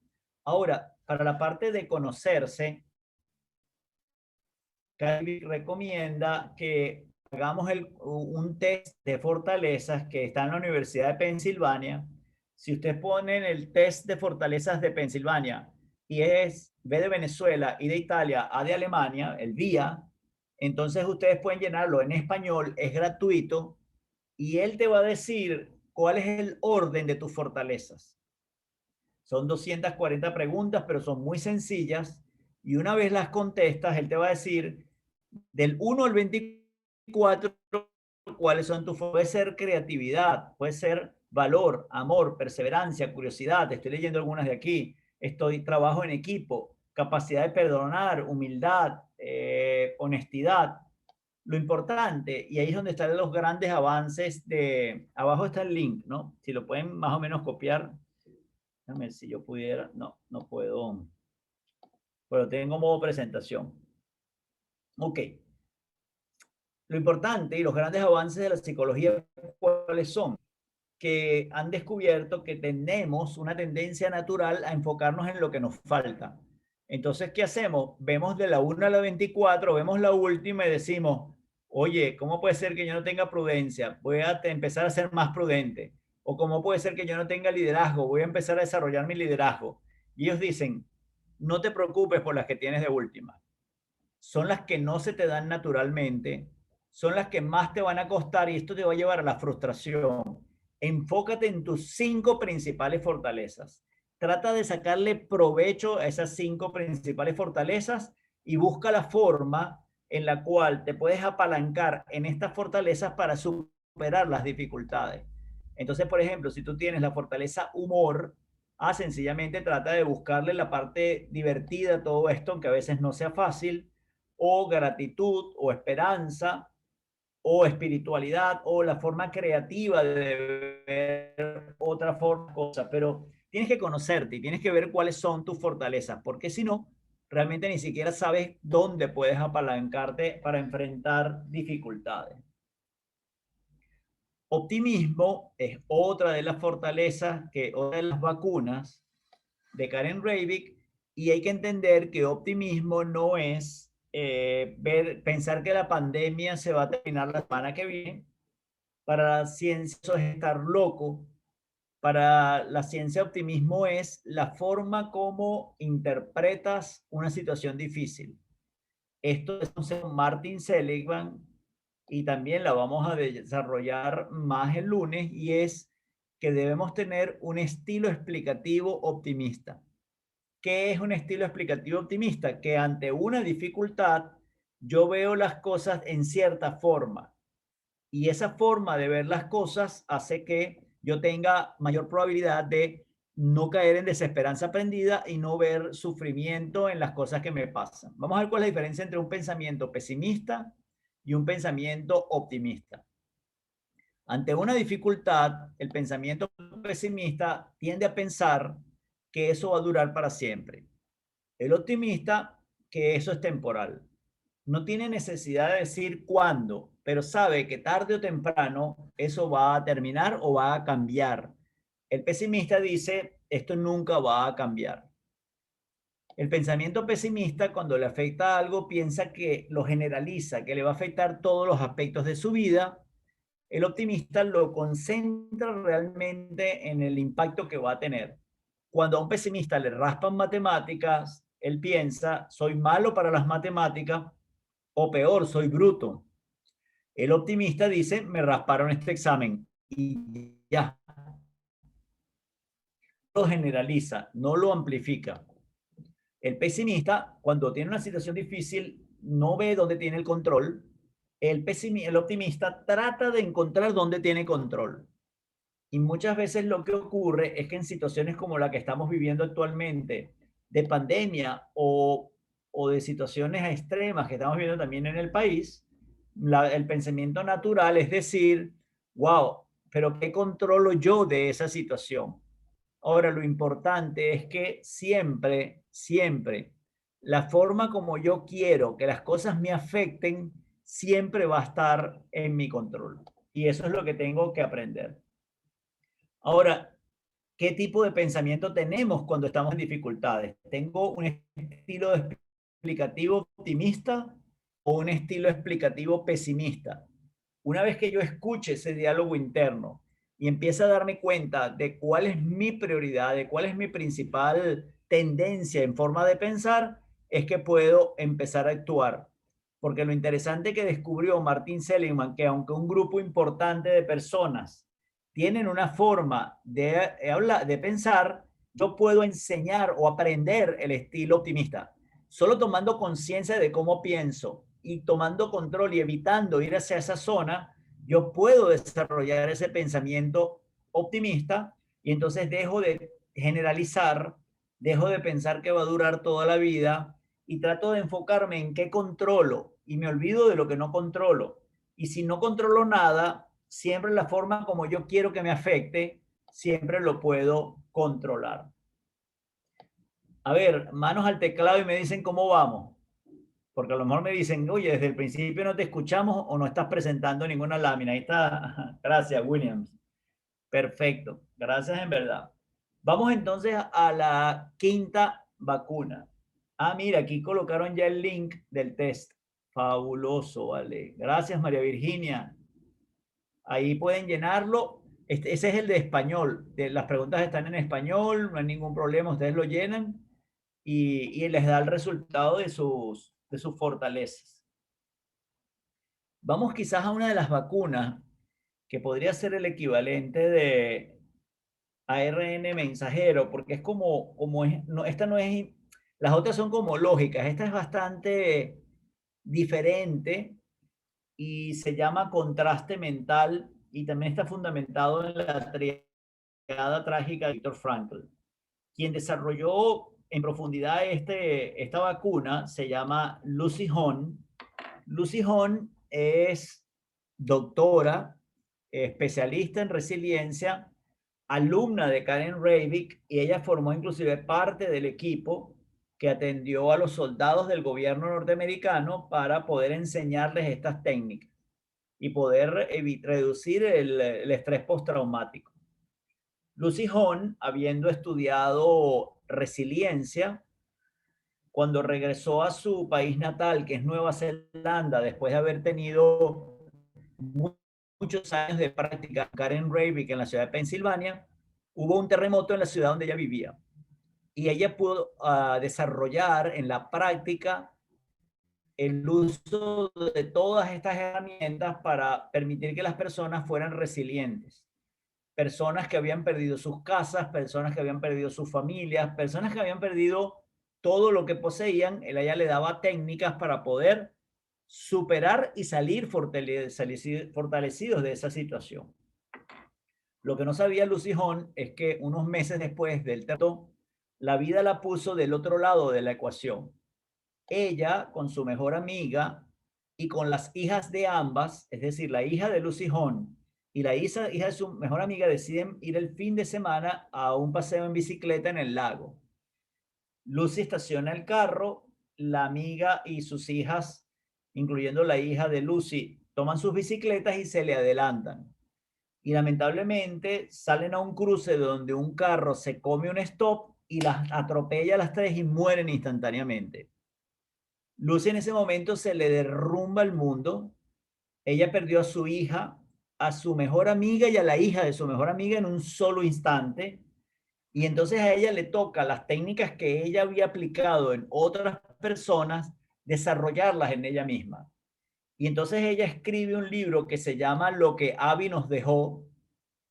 Ahora, para la parte de conocerse, Calvi recomienda que hagamos un test de fortalezas que está en la Universidad de Pensilvania. Si ustedes ponen el test de fortalezas de Pensilvania y es B de Venezuela, I de Italia, A de Alemania, el VIA, entonces ustedes pueden llenarlo en español, es gratuito y él te va a decir cuál es el orden de tus fortalezas. Son 240 preguntas, pero son muy sencillas y una vez las contestas, él te va a decir del 1 al 24, ¿cuáles son tus? Puede ser creatividad, puede ser valor, amor, perseverancia, curiosidad. Estoy leyendo algunas de aquí. Trabajo en equipo, capacidad de perdonar, humildad, honestidad. Lo importante, y ahí es donde están los grandes avances abajo está el link, ¿no? Si lo pueden más o menos copiar. Déjame ver si yo pudiera. No, no puedo. Pero tengo modo presentación. Ok. Lo importante y los grandes avances de la psicología, ¿cuáles son? Que han descubierto que tenemos una tendencia natural a enfocarnos en lo que nos falta. Entonces, ¿qué hacemos? Vemos de la 1 a la 24, vemos la última y decimos, oye, ¿cómo puede ser que yo no tenga prudencia? Voy a empezar a ser más prudente. O ¿cómo puede ser que yo no tenga liderazgo? Voy a empezar a desarrollar mi liderazgo. Y ellos dicen, no te preocupes por las que tienes de última. Son las que no se te dan naturalmente, son las que más te van a costar y esto te va a llevar a la frustración. Enfócate en tus 5 principales fortalezas. Trata de sacarle provecho a esas 5 principales fortalezas y busca la forma en la cual te puedes apalancar en estas fortalezas para superar las dificultades. Entonces, por ejemplo, si tú tienes la fortaleza humor, sencillamente trata de buscarle la parte divertida a todo esto, aunque a veces no sea fácil, o gratitud, o esperanza, o espiritualidad, o la forma creativa de ver otra forma, cosa. Pero tienes que conocerte y tienes que ver cuáles son tus fortalezas, porque si no, realmente ni siquiera sabes dónde puedes apalancarte para enfrentar dificultades. Optimismo es otra de las fortalezas, otra de las vacunas de Karen Reivik, y hay que entender que optimismo no es pensar que la pandemia se va a terminar la semana que viene. Para la ciencia eso es estar loco. Para la ciencia, optimismo es la forma como interpretas una situación difícil. Esto es un Martin Seligman y también la vamos a desarrollar más el lunes, y es que debemos tener un estilo explicativo optimista. ¿Qué es un estilo explicativo optimista? Que ante una dificultad yo veo las cosas en cierta forma y esa forma de ver las cosas hace que yo tenga mayor probabilidad de no caer en desesperanza aprendida y no ver sufrimiento en las cosas que me pasan. Vamos a ver cuál es la diferencia entre un pensamiento pesimista y un pensamiento optimista. Ante una dificultad, el pensamiento pesimista tiende a pensar que eso va a durar para siempre. El optimista, que eso es temporal. No tiene necesidad de decir cuándo, pero sabe que tarde o temprano eso va a terminar o va a cambiar. El pesimista dice, esto nunca va a cambiar. El pensamiento pesimista, cuando le afecta algo, piensa que lo generaliza, que le va a afectar todos los aspectos de su vida. El optimista lo concentra realmente en el impacto que va a tener. Cuando a un pesimista le raspan matemáticas, él piensa, soy malo para las matemáticas, o peor, soy bruto. El optimista dice, me rasparon este examen y ya. Lo generaliza, no lo amplifica. El pesimista, cuando tiene una situación difícil, no ve dónde tiene el control. El optimista trata de encontrar dónde tiene control. Y muchas veces lo que ocurre es que en situaciones como la que estamos viviendo actualmente, de pandemia o de situaciones extremas que estamos viendo también en el país, el pensamiento natural es decir, wow, pero ¿qué controlo yo de esa situación? Ahora, lo importante es que siempre, siempre, la forma como yo quiero que las cosas me afecten, siempre va a estar en mi control. Y eso es lo que tengo que aprender. Ahora, ¿qué tipo de pensamiento tenemos cuando estamos en dificultades? ¿Tengo un estilo explicativo optimista o un estilo explicativo pesimista? Una vez que yo escuche ese diálogo interno y empiece a darme cuenta de cuál es mi prioridad, de cuál es mi principal tendencia en forma de pensar, es que puedo empezar a actuar. Porque lo interesante que descubrió Martin Seligman, que aunque un grupo importante de personas tienen una forma de pensar, yo puedo enseñar o aprender el estilo optimista. Solo tomando conciencia de cómo pienso y tomando control y evitando ir hacia esa zona, yo puedo desarrollar ese pensamiento optimista y entonces dejo de generalizar, dejo de pensar que va a durar toda la vida y trato de enfocarme en qué controlo y me olvido de lo que no controlo. Y si no controlo nada, siempre la forma como yo quiero que me afecte, siempre lo puedo controlar. A ver, manos al teclado y me dicen cómo vamos. Porque a lo mejor me dicen, oye, desde el principio no te escuchamos o no estás presentando ninguna lámina. Ahí está. Gracias, Williams. Perfecto. Gracias en verdad. Vamos entonces a la quinta vacuna. Ah, mira, aquí colocaron ya el link del test. Fabuloso, vale. Gracias, María Virginia. Ahí pueden llenarlo. Ese es el de español. Las preguntas están en español, no hay ningún problema. Ustedes lo llenan y les da el resultado de sus fortalezas. Vamos quizás a una de las vacunas que podría ser el equivalente de ARN mensajero, porque es como es, no, esta no es, las otras son como lógicas, esta es bastante diferente y se llama contraste mental y también está fundamentado en la triada trágica de Viktor Frankl. Quien desarrolló en profundidad esta vacuna se llama Lucy Hone. Lucy Hone es doctora, especialista en resiliencia, alumna de Karen Reivik, y ella formó inclusive parte del equipo que atendió a los soldados del gobierno norteamericano para poder enseñarles estas técnicas y poder reducir el estrés postraumático. Lucy Hone, habiendo estudiado resiliencia, cuando regresó a su país natal, que es Nueva Zelanda, después de haber tenido muchos años de práctica Karen Reivik en la ciudad de Pensilvania, hubo un terremoto en la ciudad donde ella vivía. Y ella pudo desarrollar en la práctica el uso de todas estas herramientas para permitir que las personas fueran resilientes. Personas que habían perdido sus casas, personas que habían perdido sus familias, personas que habían perdido todo lo que poseían, ella le daba técnicas para poder superar y salir fortalecidos de esa situación. Lo que no sabía Lucy Hone es que unos meses después del terremoto, la vida la puso del otro lado de la ecuación. Ella, con su mejor amiga y con las hijas de ambas, es decir, la hija de Lucy Hone y la hija de su mejor amiga, deciden ir el fin de semana a un paseo en bicicleta en el lago. Lucy estaciona el carro, la amiga y sus hijas, incluyendo la hija de Lucy, toman sus bicicletas y se le adelantan. Y lamentablemente salen a un cruce donde un carro se come un stop y las atropella a las tres y mueren instantáneamente. Lucy en ese momento se le derrumba el mundo. Ella perdió a su hija, a su mejor amiga y a la hija de su mejor amiga en un solo instante. Y entonces a ella le toca las técnicas que ella había aplicado en otras personas, desarrollarlas en ella misma. Y entonces ella escribe un libro que se llama Lo que Abby nos dejó,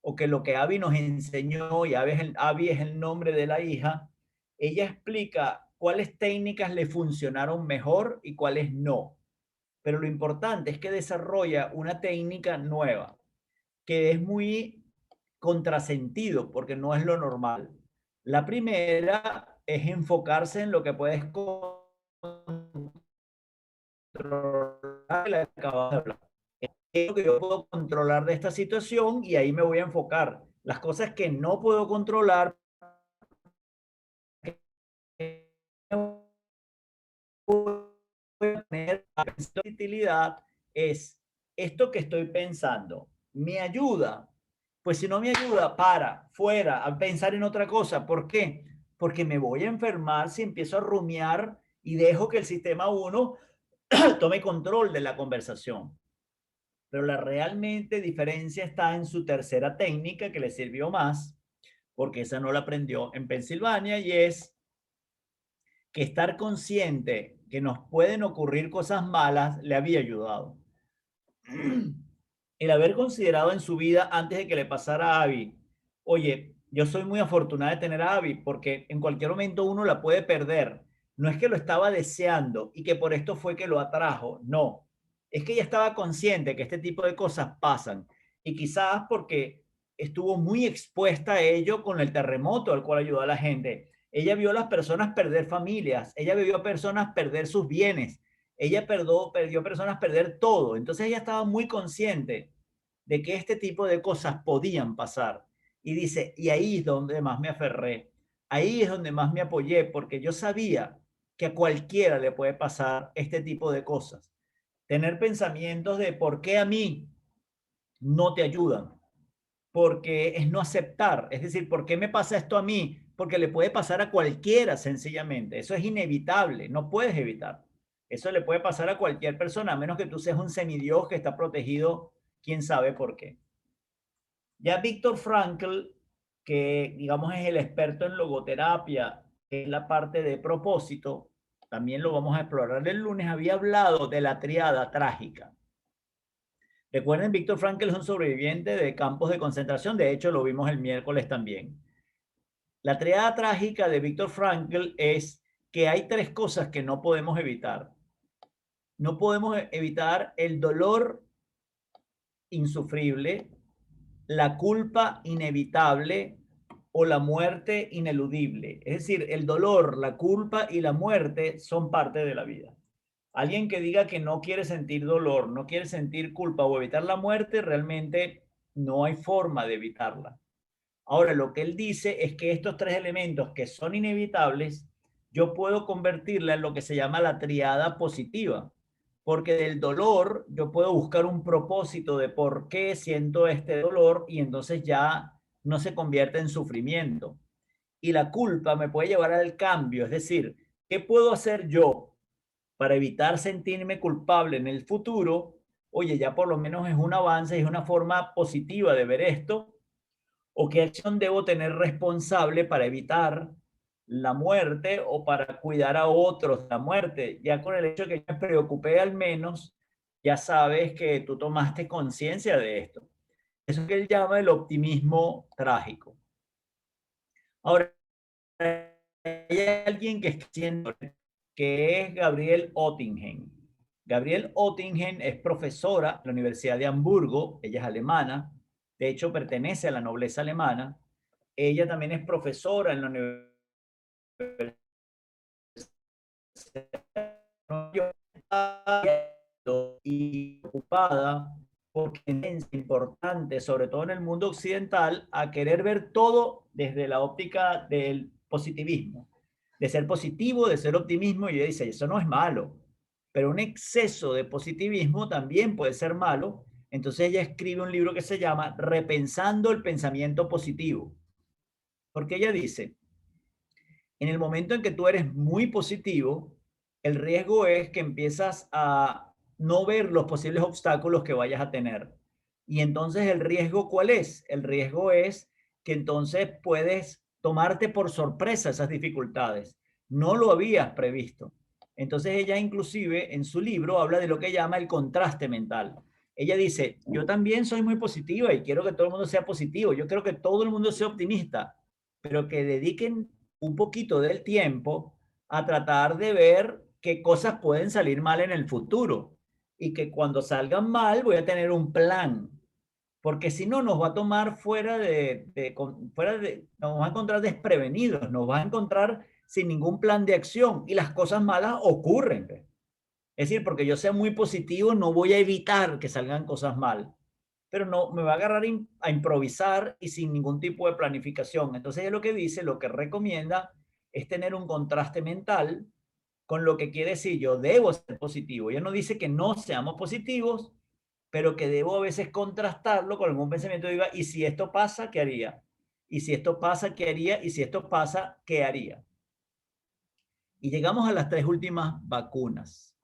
o que lo que Abby nos enseñó, y Abby es el nombre de la hija. Ella explica cuáles técnicas le funcionaron mejor y cuáles no. Pero lo importante es que desarrolla una técnica nueva, que es muy contrasentido, porque no es lo normal. La primera es enfocarse en lo que puedes controlar, es lo que yo puedo controlar de esta situación y ahí me voy a enfocar. Las cosas que no puedo controlar, utilidad es esto que estoy pensando. ¿Me ayuda? Pues si no me ayuda, para, fuera, a pensar en otra cosa. ¿Por qué? Porque me voy a enfermar si empiezo a rumiar y dejo que el sistema 1 tome control de la conversación. Pero la realmente diferencia está en su tercera técnica que le sirvió más, porque esa no la aprendió en Pensilvania, y es que estar consciente que nos pueden ocurrir cosas malas le había ayudado. El haber considerado en su vida antes de que le pasara a Abby, oye, yo soy muy afortunada de tener a Abby porque en cualquier momento uno la puede perder. No es que lo estaba deseando y que por esto fue que lo atrajo, no. Es que ella estaba consciente que este tipo de cosas pasan y quizás porque estuvo muy expuesta a ello con el terremoto al cual ayudó a la gente. Ella vio a las personas perder familias, ella vio a personas perder sus bienes, ella perdió personas perder todo. Entonces ella estaba muy consciente de que este tipo de cosas podían pasar. Y dice, y ahí es donde más me aferré, ahí es donde más me apoyé, porque yo sabía que a cualquiera le puede pasar este tipo de cosas. Tener pensamientos de por qué a mí no te ayudan, porque es no aceptar, es decir, ¿por qué me pasa esto a mí? Porque le puede pasar a cualquiera sencillamente, eso es inevitable, no puedes evitar. Eso le puede pasar a cualquier persona, a menos que tú seas un semidios que está protegido, quién sabe por qué. Ya Víctor Frankl, que digamos es el experto en logoterapia, que es la parte de propósito, también lo vamos a explorar el lunes, había hablado de la triada trágica. Recuerden, Víctor Frankl es un sobreviviente de campos de concentración, de hecho lo vimos el miércoles también. La triada trágica de Víctor Frankl es que hay tres cosas que no podemos evitar. No podemos evitar el dolor insufrible, la culpa inevitable o la muerte ineludible. Es decir, el dolor, la culpa y la muerte son parte de la vida. Alguien que diga que no quiere sentir dolor, no quiere sentir culpa o evitar la muerte, realmente no hay forma de evitarla. Ahora, lo que él dice es que estos tres elementos que son inevitables, yo puedo convertirla en lo que se llama la triada positiva, porque del dolor yo puedo buscar un propósito de por qué siento este dolor y entonces ya no se convierte en sufrimiento. Y la culpa me puede llevar al cambio, es decir, ¿qué puedo hacer yo para evitar sentirme culpable en el futuro? Oye, ya por lo menos es un avance, es una forma positiva de ver esto. ¿O qué acción debo tener responsable para evitar la muerte o para cuidar a otros de la muerte? Ya con el hecho de que me preocupé al menos, ya sabes que tú tomaste conciencia de esto. Eso es que él llama el optimismo trágico. Ahora, hay alguien que es Gabriel Oettingen. Gabriel Oettingen es profesora en la Universidad de Hamburgo, ella es alemana, de hecho pertenece a la nobleza alemana. Ella también es profesora en la universidad y ocupada porque es importante, sobre todo en el mundo occidental, a querer ver todo desde la óptica del positivismo, de ser positivo, de ser optimismo, y ella dice, eso no es malo, pero un exceso de positivismo también puede ser malo. Entonces ella escribe un libro que se llama Repensando el pensamiento positivo, porque ella dice, En el momento en que tú eres muy positivo, el riesgo es que empiezas a no ver los posibles obstáculos que vayas a tener. Y entonces el riesgo, ¿cuál es? El riesgo es que entonces puedes tomarte por sorpresa esas dificultades. No lo habías previsto. Entonces ella inclusive en su libro habla de lo que llama el contraste mental. Ella dice, yo también soy muy positiva y quiero que todo el mundo sea positivo. Yo quiero que todo el mundo sea optimista, pero que dediquen un poquito del tiempo a tratar de ver qué cosas pueden salir mal en el futuro y que cuando salgan mal voy a tener un plan, porque si no nos va a tomar nos va a encontrar desprevenidos, nos va a encontrar sin ningún plan de acción y las cosas malas ocurren. Es decir, porque yo sea muy positivo, no voy a evitar que salgan cosas mal, pero no me va a agarrar a improvisar y sin ningún tipo de planificación. Entonces, es lo que dice, lo que recomienda es tener un contraste mental con lo que quiere decir yo debo ser positivo. Ella no dice que no seamos positivos, pero que debo a veces contrastarlo con algún pensamiento. Diga, ¿y si esto pasa, qué haría? ¿Y si esto pasa, qué haría? ¿Y si esto pasa, qué haría? Y llegamos a las tres últimas vacunas.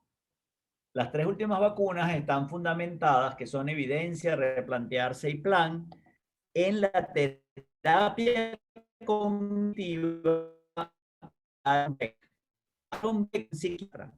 Las tres últimas vacunas están fundamentadas, que son evidencia, replantearse y plan, en la terapia cognitiva Aaron Beck, psiquiatra.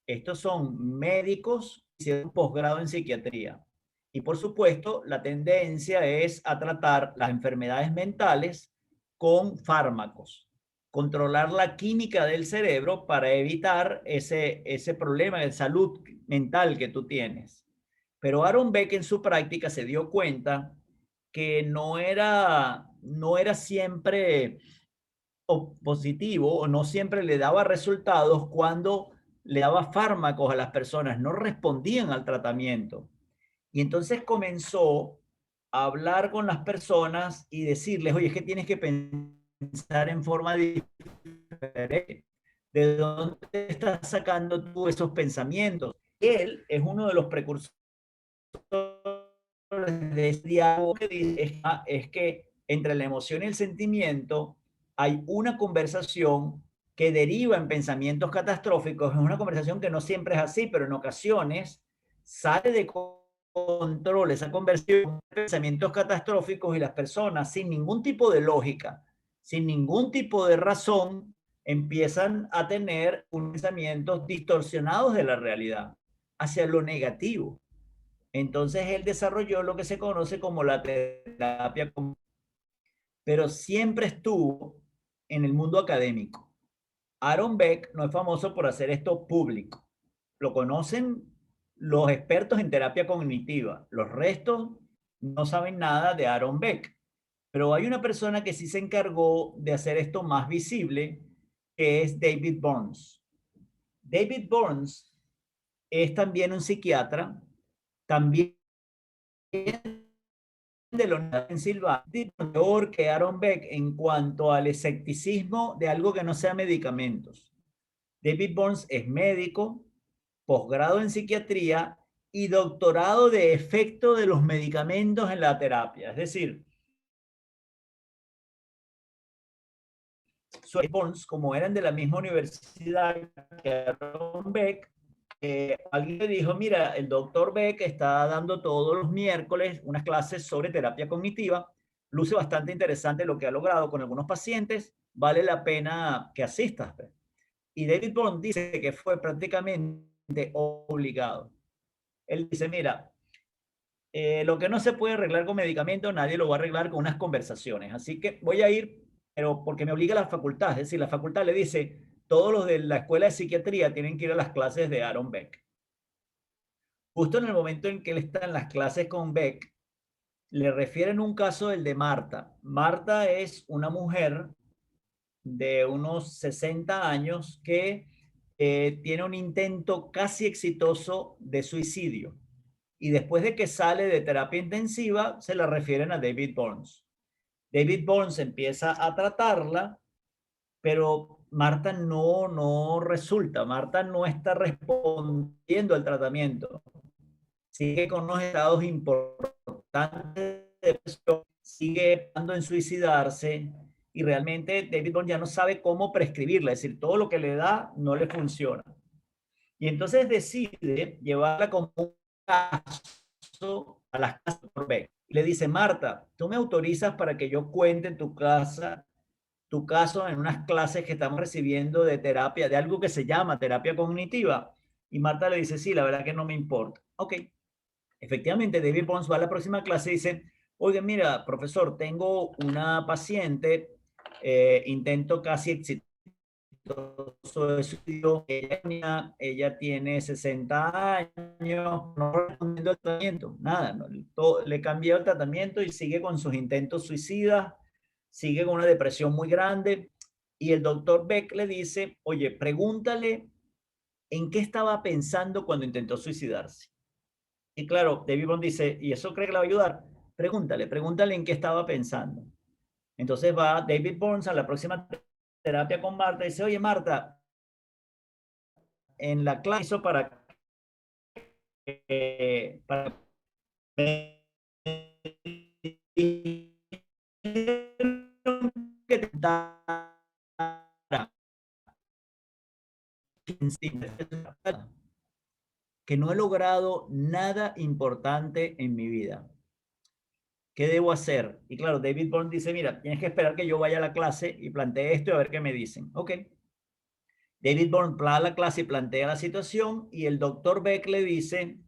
Estos son médicos que hicieron posgrado en psiquiatría. Y por supuesto, la tendencia es a tratar las enfermedades mentales con fármacos, controlar la química del cerebro para evitar ese problema de salud mental que tú tienes. Pero Aaron Beck en su práctica se dio cuenta que no era siempre positivo o no siempre le daba resultados cuando le daba fármacos a las personas, no respondían al tratamiento. Y entonces comenzó a hablar con las personas y decirles, oye, es que tienes que pensar en forma diferente. ¿De dónde estás sacando tú esos pensamientos? Él es uno de los precursores de este diálogo que dice, es que entre la emoción y el sentimiento hay una conversación que deriva en pensamientos catastróficos. Es una conversación que no siempre es así, pero en ocasiones sale de control esa conversión de pensamientos catastróficos y las personas sin ningún tipo de lógica, sin ningún tipo de razón, empiezan a tener pensamientos distorsionados de la realidad hacia lo negativo. Entonces él desarrolló lo que se conoce como la terapia, pero siempre estuvo en el mundo académico. Aaron Beck no es famoso por hacer esto público. Lo conocen los expertos en terapia cognitiva. Los restos no saben nada de Aaron Beck. Pero hay una persona que sí se encargó de hacer esto más visible, que es David Burns. David Burns es también un psiquiatra, también de la Universidad de Pensilvania, peor que Aaron Beck en cuanto al escepticismo de algo que no sea medicamentos. David Burns es médico, posgrado en psiquiatría y doctorado de efecto de los medicamentos en la terapia. Es decir, Burns, como eran de la misma universidad que Aaron Beck, alguien le dijo, mira, el doctor Beck está dando todos los miércoles unas clases sobre terapia cognitiva, luce bastante interesante lo que ha logrado con algunos pacientes, vale la pena que asistas. Y David Bond dice que fue prácticamente obligado. Él dice, mira, lo que no se puede arreglar con medicamentos, nadie lo va a arreglar con unas conversaciones. Así que voy a ir, pero porque me obliga la facultad. Es decir, la facultad le dice, todos los de la escuela de psiquiatría tienen que ir a las clases de Aaron Beck. Justo en el momento en que él está en las clases con Beck, le refieren un caso del de Marta. Marta es una mujer de unos 60 años que tiene un intento casi exitoso de suicidio. Y después de que sale de terapia intensiva, se la refieren a David Burns. David Burns empieza a tratarla, pero Marta no resulta. Marta no está respondiendo al tratamiento. Sigue con unos estados importantes de depresión, sigue pensando en suicidarse y realmente David Bohm ya no sabe cómo prescribirla, es decir, todo lo que le da no le funciona. Y entonces decide llevarla como un caso a las casas por B. Y le dice, Marta, ¿tú me autorizas para que yo cuente en tu casa tu caso en unas clases que estamos recibiendo de terapia, de algo que se llama terapia cognitiva? Y Marta le dice, sí, la verdad que no me importa. Ok. Efectivamente, David Pons va a la próxima clase y dice, oye, mira, profesor, tengo una paciente, intento casi exitoso de suicidio. Ella tiene 60 años, no recomiendo el tratamiento, nada, no, le cambió el tratamiento y sigue con sus intentos suicidas, sigue con una depresión muy grande. Y el doctor Beck le dice, oye, pregúntale en qué estaba pensando cuando intentó suicidarse. Y claro, David Bond dice, ¿y eso cree que le va a ayudar? Pregúntale en qué estaba pensando. Entonces va David Burns a la próxima terapia con Marta y dice, oye Marta, en la clase para que te que no he logrado nada importante en mi vida. ¿Qué debo hacer? Y claro, David Bond dice, mira, tienes que esperar que yo vaya a la clase y plantee esto y a ver qué me dicen. Ok. David Bond va a la clase y plantea la situación y el doctor Beck le dice,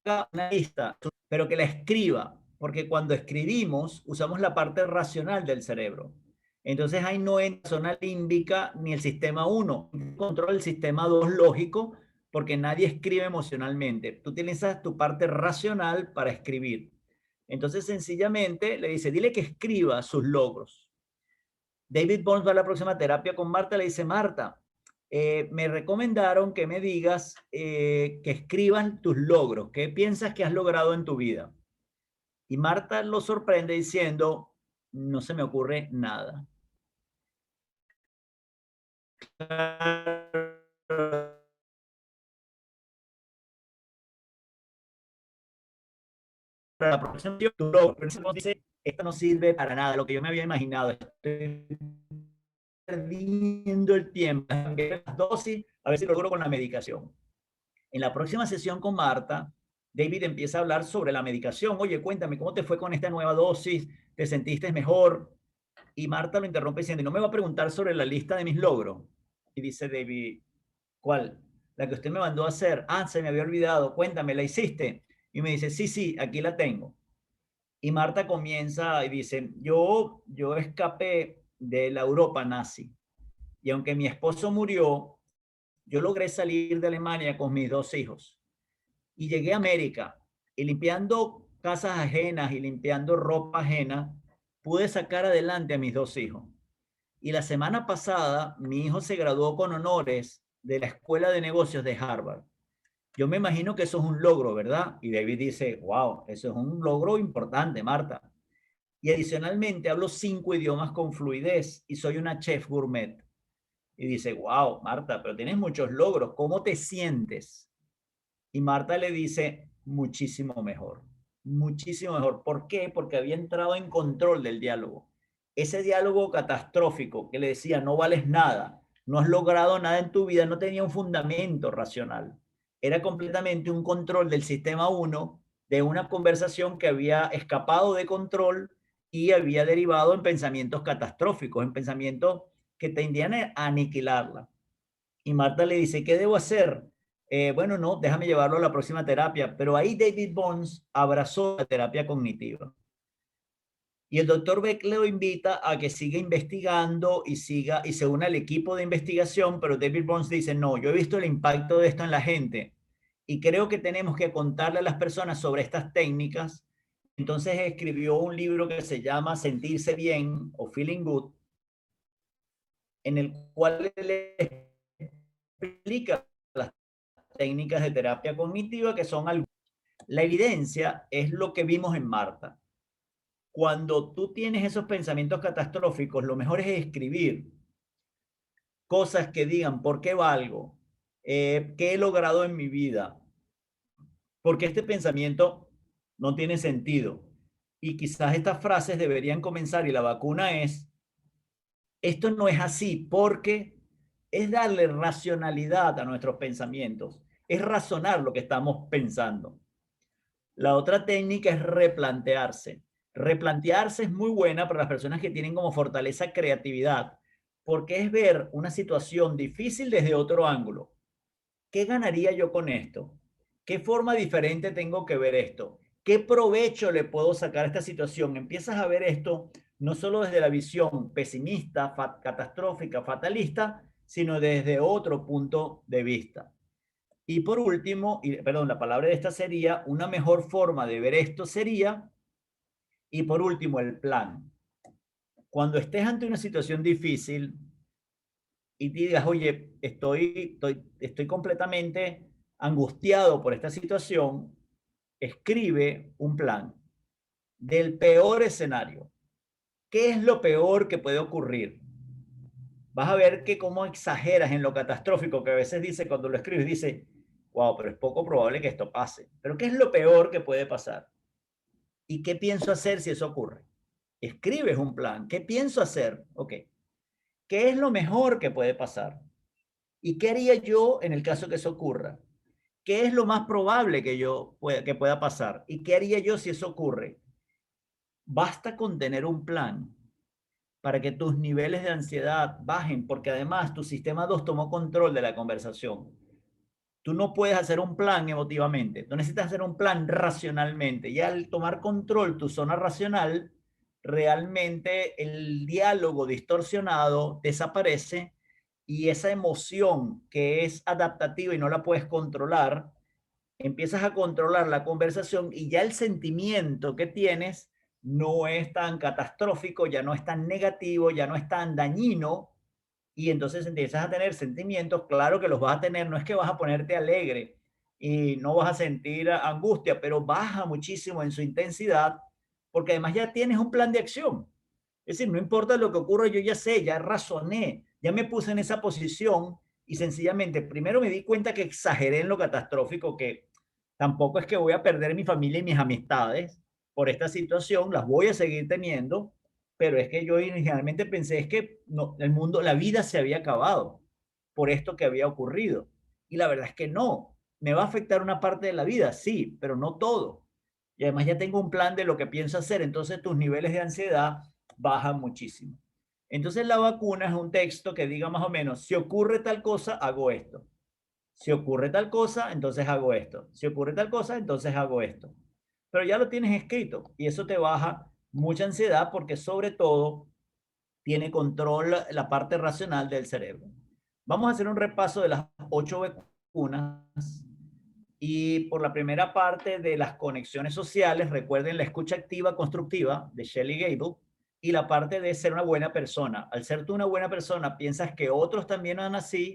haga una lista, pero que la escriba, porque cuando escribimos usamos la parte racional del cerebro. Entonces ahí no entra la zona límbica ni el sistema 1, controla el sistema 2 lógico, porque nadie escribe emocionalmente. Tú utilizas tu parte racional para escribir. Entonces sencillamente le dice, dile que escriba sus logros. David Bones va a la próxima terapia con Marta, le dice, Marta, me recomendaron que me digas, que escribas tus logros, qué piensas que has logrado en tu vida. Y Marta lo sorprende diciendo, no se me ocurre nada. Para la próxima tu logro, dice, esto no sirve para nada, lo que yo me había imaginado. Estoy perdiendo el tiempo, cambiar las dosis, a ver si lo logro con la medicación. En la próxima sesión con Marta, David empieza a hablar sobre la medicación. Oye, cuéntame, ¿cómo te fue con esta nueva dosis? ¿Te sentiste mejor? Y Marta lo interrumpe diciendo, no me va a preguntar sobre la lista de mis logros. Y dice David, ¿cuál? La que usted me mandó a hacer. Ah, se me había olvidado. Cuéntame, ¿la hiciste? Y me dice, sí, sí, aquí la tengo. Y Marta comienza y dice, yo escapé de la Europa nazi. Y aunque mi esposo murió, yo logré salir de Alemania con mis 2 hijos. Y llegué a América y limpiando casas ajenas y limpiando ropa ajena, pude sacar adelante a mis 2 hijos. Y la semana pasada, mi hijo se graduó con honores de la Escuela de Negocios de Harvard. Yo me imagino que eso es un logro, ¿verdad? Y David dice, wow, eso es un logro importante, Marta. Y adicionalmente hablo 5 idiomas con fluidez y soy una chef gourmet. Y dice, wow, Marta, pero tienes muchos logros, ¿cómo te sientes? Y Marta le dice, muchísimo mejor, muchísimo mejor. ¿Por qué? Porque había entrado en control del diálogo. Ese diálogo catastrófico que le decía, no vales nada, no has logrado nada en tu vida, no tenía un fundamento racional. Era completamente un control del sistema 1 de una conversación que había escapado de control y había derivado en pensamientos catastróficos, en pensamientos que tendían a aniquilarla. Y Marta le dice, ¿qué debo hacer? Bueno, no, déjame llevarlo a la próxima terapia. Pero ahí David Bones abrazó la terapia cognitiva. Y el doctor Beck lo invita a que siga investigando y se una al equipo de investigación, pero David Bones dice, no, yo he visto el impacto de esto en la gente y creo que tenemos que contarle a las personas sobre estas técnicas. Entonces escribió un libro que se llama Sentirse Bien o Feeling Good, en el cual él explica las técnicas de terapia cognitiva que son algunas. La evidencia es lo que vimos en Marta. Cuando tú tienes esos pensamientos catastróficos, lo mejor es escribir cosas que digan por qué valgo, qué he logrado en mi vida, porque este pensamiento no tiene sentido. Y quizás estas frases deberían comenzar, y la vacuna es, esto no es así porque es darle racionalidad a nuestros pensamientos, es razonar lo que estamos pensando. La otra técnica es replantearse. Replantearse es muy buena para las personas que tienen como fortaleza creatividad, porque es ver una situación difícil desde otro ángulo. ¿Qué ganaría yo con esto? ¿Qué forma diferente tengo que ver esto? ¿Qué provecho le puedo sacar a esta situación? Empiezas a ver esto no solo desde la visión pesimista, catastrófica, fatalista, sino desde otro punto de vista. Y por último, perdón, la palabra de esta sería, una mejor forma de ver esto sería, y por último, el plan. Cuando estés ante una situación difícil y digas, oye, estoy completamente angustiado por esta situación, escribe un plan del peor escenario. ¿Qué es lo peor que puede ocurrir? Vas a ver que cómo exageras en lo catastrófico que a veces dice cuando lo escribes, dice, wow, pero es poco probable que esto pase. Pero ¿qué es lo peor que puede pasar? ¿Y qué pienso hacer si eso ocurre? Escribes un plan. ¿Qué pienso hacer? Ok. ¿Qué es lo mejor que puede pasar? ¿Y qué haría yo en el caso que eso ocurra? ¿Qué es lo más probable que pueda pasar? ¿Y qué haría yo si eso ocurre? Basta con tener un plan para que tus niveles de ansiedad bajen, porque además tu sistema 2 tomó control de la conversación. Tú no puedes hacer un plan emotivamente, tú necesitas hacer un plan racionalmente. Y al tomar control tu zona racional, realmente el diálogo distorsionado desaparece y esa emoción que es adaptativa y no la puedes controlar, empiezas a controlar la conversación y ya el sentimiento que tienes no es tan catastrófico, ya no es tan negativo, ya no es tan dañino, y entonces empiezas a tener sentimientos, claro que los vas a tener, no es que vas a ponerte alegre y no vas a sentir angustia, pero baja muchísimo en su intensidad, porque además ya tienes un plan de acción. Es decir, no importa lo que ocurra, yo ya sé, ya razoné, ya me puse en esa posición y sencillamente primero me di cuenta que exageré en lo catastrófico, que tampoco es que voy a perder mi familia y mis amistades por esta situación, las voy a seguir teniendo, pero es que yo inicialmente pensé es que no, el mundo, la vida se había acabado por esto que había ocurrido. Y la verdad es que no, me va a afectar una parte de la vida, sí, pero no todo. Y además ya tengo un plan de lo que pienso hacer, entonces tus niveles de ansiedad bajan muchísimo. Entonces la vacuna es un texto que diga más o menos, si ocurre tal cosa, hago esto. Si ocurre tal cosa, entonces hago esto. Si ocurre tal cosa, entonces hago esto. Pero ya lo tienes escrito y eso te baja mucha ansiedad porque sobre todo tiene control la parte racional del cerebro. Vamos a hacer un repaso de las 8 vacunas y por la primera parte de las conexiones sociales, recuerden la escucha activa constructiva de Shelley Gable y la parte de ser una buena persona. Al ser tú una buena persona, piensas que otros también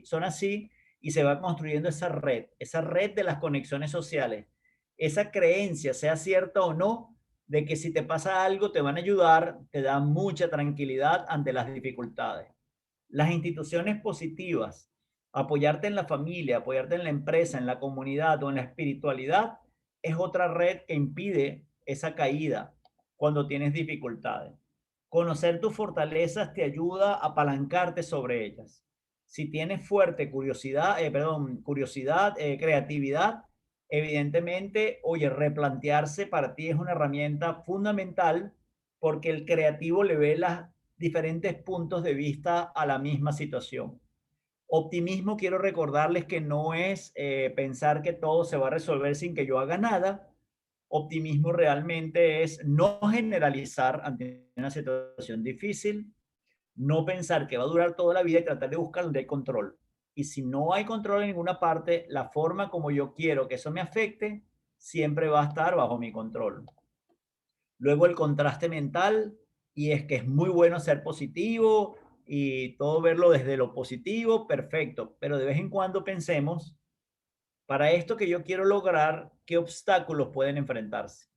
son así y se va construyendo esa red de las conexiones sociales. Esa creencia, sea cierta o no, de que si te pasa algo te van a ayudar, te da mucha tranquilidad ante las dificultades. Las instituciones positivas, apoyarte en la familia, apoyarte en la empresa, en la comunidad o en la espiritualidad, es otra red que impide esa caída cuando tienes dificultades. Conocer tus fortalezas te ayuda a apalancarte sobre ellas. Si tienes fuerte curiosidad, creatividad, evidentemente, oye, replantearse para ti es una herramienta fundamental porque el creativo le ve las diferentes puntos de vista a la misma situación. Optimismo, quiero recordarles que no es pensar que todo se va a resolver sin que yo haga nada. Optimismo realmente es no generalizar ante una situación difícil, no pensar que va a durar toda la vida y tratar de buscar donde hay control. Y si no hay control en ninguna parte, la forma como yo quiero que eso me afecte siempre va a estar bajo mi control. Luego el contraste mental, y es que es muy bueno ser positivo y todo verlo desde lo positivo, perfecto, pero de vez en cuando pensemos, para esto que yo quiero lograr, ¿qué obstáculos pueden enfrentarse?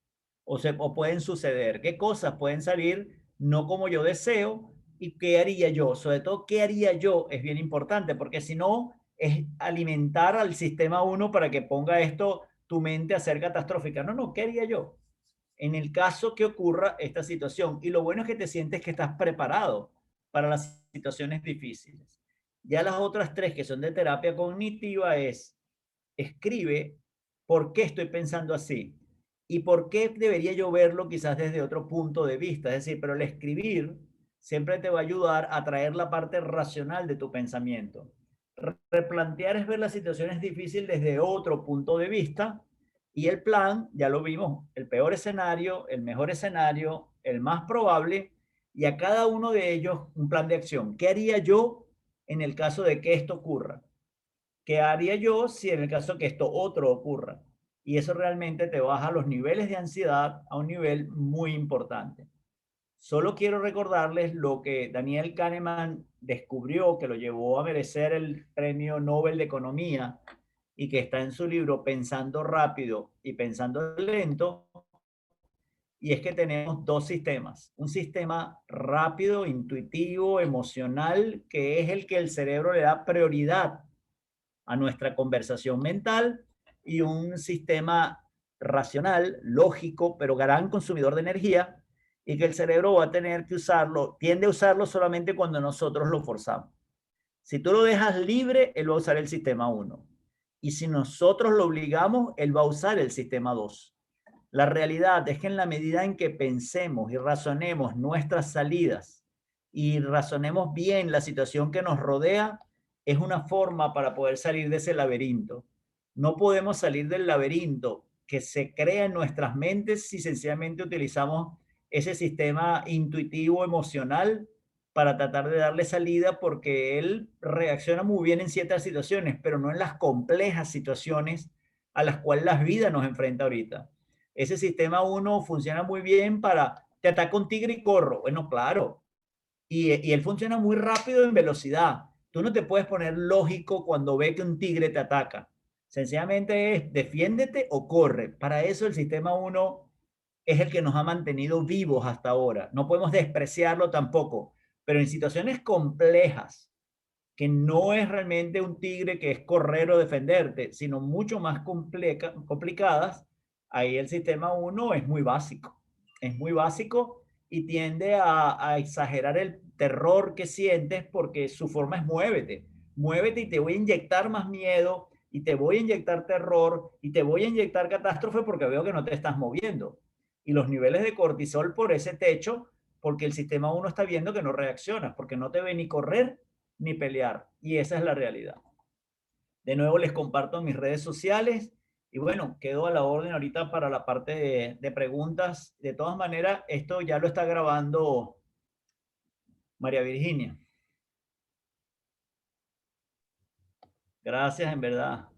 O pueden suceder, qué cosas pueden salir no como yo deseo y qué haría yo. Sobre todo, qué haría yo es bien importante, porque si no, es alimentar al sistema uno para que ponga esto, tu mente a ser catastrófica. No, no, ¿qué haría yo? en el caso que ocurra esta situación. Y lo bueno es que te sientes que estás preparado para las situaciones difíciles. Ya las otras tres que son de terapia cognitiva es, escribe por qué estoy pensando así y por qué debería yo verlo quizás desde otro punto de vista. Es decir, pero el escribir siempre te va a ayudar a traer la parte racional de tu pensamiento. Replantear es ver las situaciones difíciles desde otro punto de vista y el plan, ya lo vimos, el peor escenario, el mejor escenario, el más probable y a cada uno de ellos un plan de acción. ¿Qué haría yo en el caso de que esto ocurra? ¿Qué haría yo si en el caso que esto otro ocurra? Y eso realmente te baja los niveles de ansiedad a un nivel muy importante. Solo quiero recordarles lo que Daniel Kahneman descubrió, que lo llevó a merecer el premio Nobel de Economía y que está en su libro Pensando rápido y pensando lento, y es que tenemos dos sistemas. Un sistema rápido, intuitivo, emocional, que es el que el cerebro le da prioridad a nuestra conversación mental, y un sistema racional, lógico, pero gran consumidor de energía, y que el cerebro va a tener que usarlo, tiende a usarlo solamente cuando nosotros lo forzamos. Si tú lo dejas libre, él va a usar el sistema uno. Y si nosotros lo obligamos, él va a usar el sistema 2. La realidad es que en la medida en que pensemos y razonemos nuestras salidas y razonemos bien la situación que nos rodea, es una forma para poder salir de ese laberinto. No podemos salir del laberinto que se crea en nuestras mentes si sencillamente utilizamos ese sistema intuitivo emocional para tratar de darle salida, porque él reacciona muy bien en ciertas situaciones, pero no en las complejas situaciones a las cuales la vida nos enfrenta ahorita. Ese sistema uno funciona muy bien para, te ataca un tigre y corro. Bueno, claro. Y él funciona muy rápido en velocidad. Tú no te puedes poner lógico cuando ve que un tigre te ataca. Sencillamente es defiéndete o corre. Para eso el sistema uno es el que nos ha mantenido vivos hasta ahora. No podemos despreciarlo tampoco, pero en situaciones complejas, que no es realmente un tigre que es correr o defenderte, sino mucho más complicadas, ahí el sistema uno es muy básico y tiende a exagerar el terror que sientes, porque su forma es muévete, muévete y te voy a inyectar más miedo y te voy a inyectar terror y te voy a inyectar catástrofe porque veo que no te estás moviendo. Y los niveles de cortisol por ese techo, porque el sistema uno está viendo que no reaccionas, porque no te ve ni correr ni pelear. Y esa es la realidad. De nuevo les comparto mis redes sociales y bueno, quedo a la orden ahorita para la parte de preguntas. De todas maneras, esto ya lo está grabando María Virginia. Gracias, en verdad.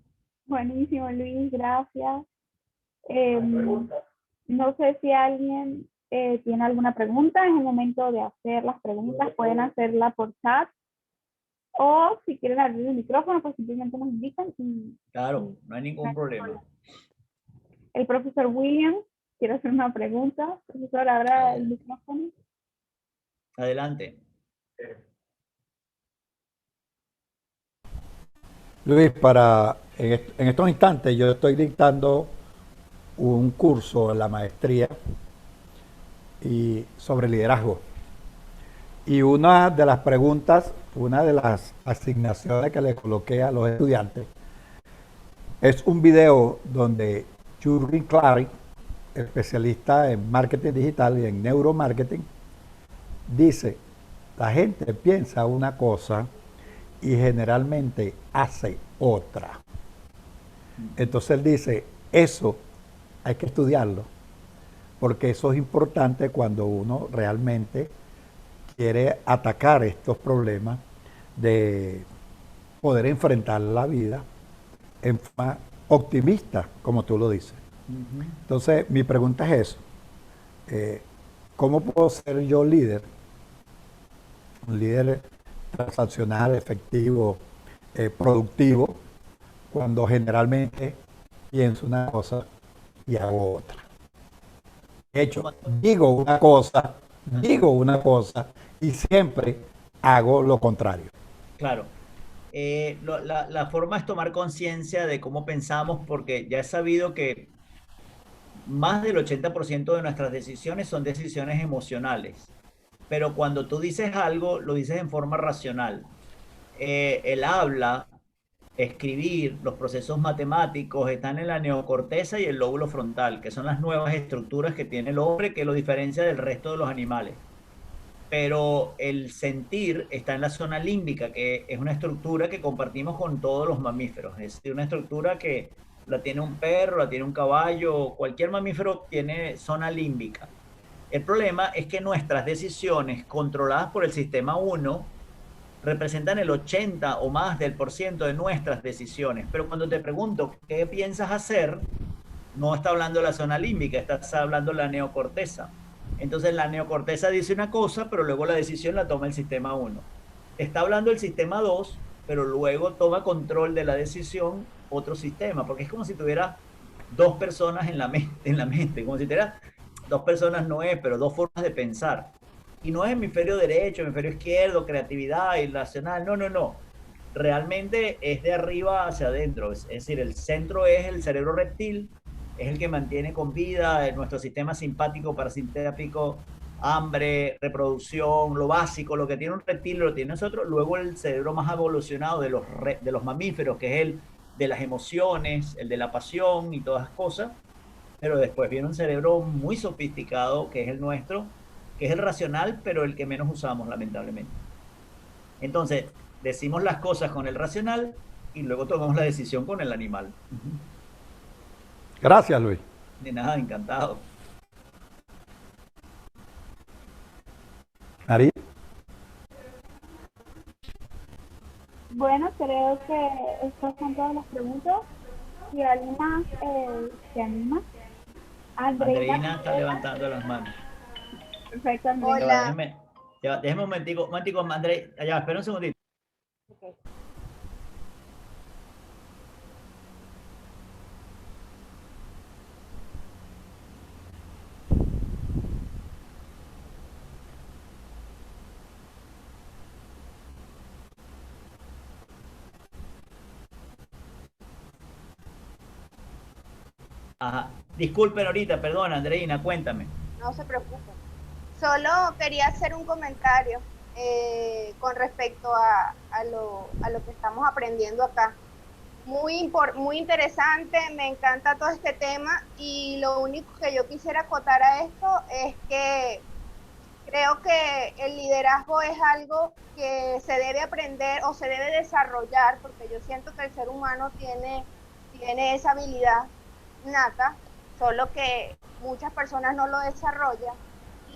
Buenísimo, Luis, gracias. No sé si alguien tiene alguna pregunta. En el momento de hacer las preguntas pueden hacerla por chat, o si quieren abrir el micrófono, pues simplemente nos indican. Claro, no hay ningún problema. El profesor William quiere hacer una pregunta. Profesor, abra el micrófono. Adelante. Luis, en estos instantes yo estoy dictando un curso en la maestría sobre liderazgo. Y una de las preguntas, una de las asignaciones que le coloqué a los estudiantes es un video donde Jürgen Klarik, especialista en marketing digital y en neuromarketing, dice: la gente piensa una cosa y generalmente hace otra. Entonces él dice, eso hay que estudiarlo, porque eso es importante cuando uno realmente quiere atacar estos problemas de poder enfrentar la vida en forma optimista, como tú lo dices. Entonces mi pregunta es eso: ¿cómo puedo ser yo líder? Un líder transaccional, efectivo, productivo, cuando generalmente pienso una cosa y hago otra. De hecho, digo una cosa y siempre hago lo contrario. Claro. La forma es tomar conciencia de cómo pensamos, porque ya es sabido que más del 80% de nuestras decisiones son decisiones emocionales. Pero cuando tú dices algo, lo dices en forma racional. El habla, escribir, los procesos matemáticos están en la neocorteza y el lóbulo frontal, que son las nuevas estructuras que tiene el hombre que lo diferencia del resto de los animales. Pero el sentir está en la zona límbica, que es una estructura que compartimos con todos los mamíferos. Es decir, una estructura que la tiene un perro, la tiene un caballo, cualquier mamífero tiene zona límbica. El problema es que nuestras decisiones controladas por el sistema 1 representan el 80 o más del por ciento de nuestras decisiones. Pero cuando te pregunto qué piensas hacer, no está hablando de la zona límbica, estás hablando de la neocorteza. Entonces la neocorteza dice una cosa, pero luego la decisión la toma el sistema 1. Está hablando el sistema 2, pero luego toma control de la decisión otro sistema, porque es como si tuviera dos personas en la mente, como si tuviera dos personas, no es, pero dos formas de pensar. Y no es hemisferio derecho, hemisferio izquierdo, creatividad, irracional, no, no, no. Realmente es de arriba hacia adentro, es decir, el centro es el cerebro reptil, es el que mantiene con vida nuestro sistema simpático, parasimpático, hambre, reproducción, lo básico, lo que tiene un reptil lo tiene nosotros. Luego el cerebro más evolucionado de los mamíferos, que es el de las emociones, el de la pasión y todas las cosas. Pero después viene un cerebro muy sofisticado, que es el nuestro, que es el racional, pero el que menos usamos, lamentablemente. Entonces, decimos las cosas con el racional y luego tomamos la decisión con el animal. Gracias, Luis. De nada, encantado. María. Bueno, creo que estas son todas las preguntas. Si alguien más se anima. Andreina está levantando las manos. Perfecto, Andreina. Hola. Déjeme un momentico, André, allá, espera un segundito. Okay. Ajá. Disculpen ahorita, perdón, Andreina, cuéntame. No se preocupen. Solo quería hacer un comentario con respecto a lo que estamos aprendiendo acá. Muy interesante, me encanta todo este tema y lo único que yo quisiera acotar a esto es que creo que el liderazgo es algo que se debe aprender o se debe desarrollar, porque yo siento que el ser humano tiene esa habilidad nata, solo que muchas personas no lo desarrollan.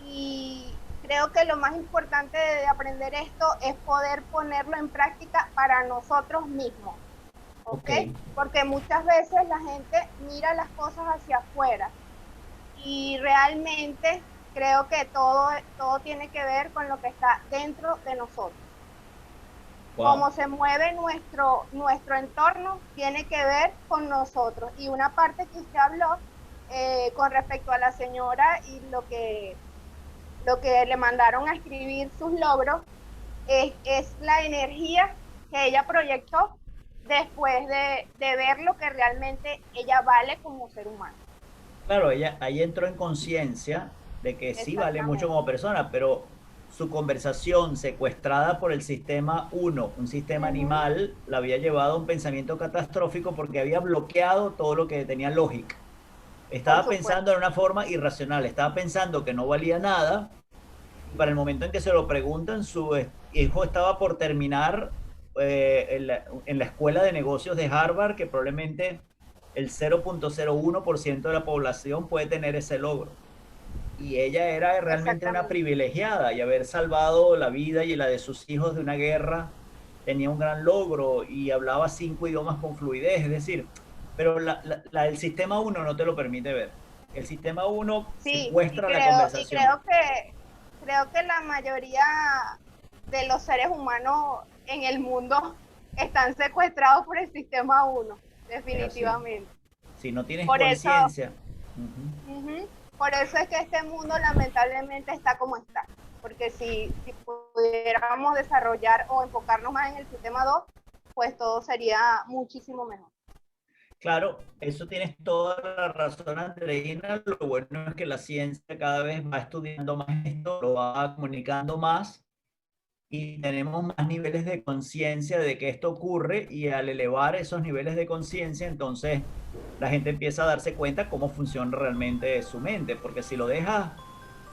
Y creo que lo más importante de aprender esto es poder ponerlo en práctica para nosotros mismos. ¿Okay? Porque muchas veces la gente mira las cosas hacia afuera y realmente creo que todo tiene que ver con lo que está dentro de nosotros. Wow. Cómo se mueve nuestro entorno tiene que ver con nosotros. Y una parte que usted habló con respecto a la señora y lo que le mandaron a escribir sus logros es la energía que ella proyectó después de ver lo que realmente ella vale como ser humano. Claro, ella ahí entró en conciencia de que sí vale mucho como persona, pero su conversación secuestrada por el sistema 1, un sistema animal, la había llevado a un pensamiento catastrófico porque había bloqueado todo lo que tenía lógica. Estaba pensando en una forma irracional, estaba pensando que no valía nada. Para el momento en que se lo preguntan, su hijo estaba por terminar en la escuela de negocios de Harvard, que probablemente el 0.01% de la población puede tener ese logro. Y ella era realmente una privilegiada, y haber salvado la vida y la de sus hijos de una guerra tenía un gran logro, y hablaba 5 idiomas con fluidez, es decir, pero el sistema 1 no te lo permite ver. El sistema 1 secuestra la conversación. Y creo que la mayoría de los seres humanos en el mundo están secuestrados por el sistema 1, definitivamente. Si no tienes conciencia. Por eso es que este mundo lamentablemente está como está. Porque si pudiéramos desarrollar o enfocarnos más en el sistema 2, pues todo sería muchísimo mejor. Claro, eso tienes toda la razón, Andreina. Lo bueno es que la ciencia cada vez va estudiando más esto, lo va comunicando más y tenemos más niveles de conciencia de que esto ocurre y al elevar esos niveles de conciencia, entonces la gente empieza a darse cuenta cómo funciona realmente su mente, porque si lo dejas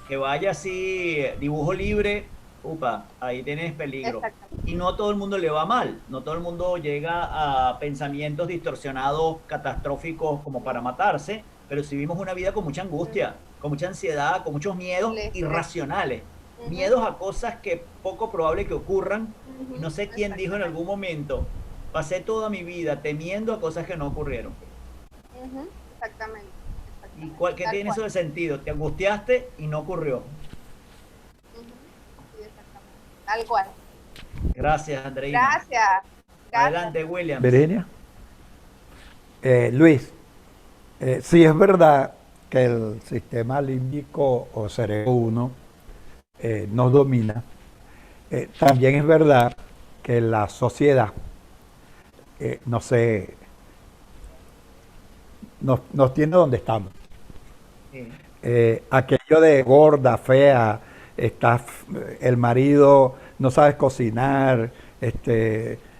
que vaya así, dibujo libre, upa, ahí tienes peligro. Exactamente. Y no a todo el mundo le va mal, no todo el mundo llega a pensamientos distorsionados, catastróficos como para matarse, pero si vivimos una vida con mucha angustia, con mucha ansiedad, con muchos miedos El estrés. irracionales, Ujú, miedos a cosas que poco probable que ocurran. Y no sé quién dijo en exactamente. algún momento, pasé toda mi vida temiendo a cosas que no ocurrieron. Ujú, exactamente, ¿Y exactamente, qué tal tiene cual. eso de sentido? Te angustiaste y no ocurrió. Ujú, sí, exactamente, tal cual. Gracias, Andreina. Gracias, gracias. Adelante, Williams. Virginia. Luis, sí es verdad que el sistema límbico o cerebro 1 nos domina. También es verdad que la sociedad, no sé, nos tiene donde estamos. Sí. Aquello de gorda, fea, el marido no sabes cocinar,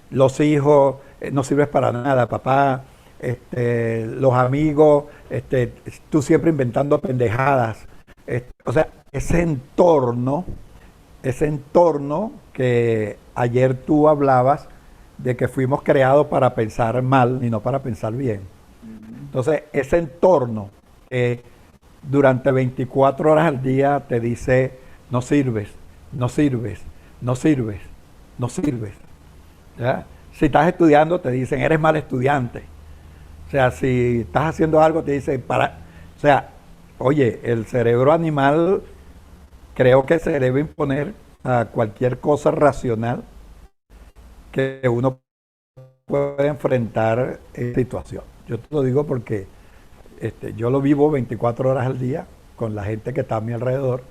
los hijos no sirves para nada, papá, los amigos, tú siempre inventando pendejadas. O sea, ese entorno que ayer tú hablabas de que fuimos creados para pensar mal y no para pensar bien. Ujú. Entonces, ese entorno que durante 24 horas al día te dice, no sirves, no sirves, no sirves, no sirves. ¿Ya? Si estás estudiando, te dicen, eres mal estudiante. O sea, si estás haciendo algo, te dicen, O sea, oye, el cerebro animal creo que se debe imponer a cualquier cosa racional que uno pueda enfrentar en situación. Yo te lo digo porque yo lo vivo 24 horas al día con la gente que está a mi alrededor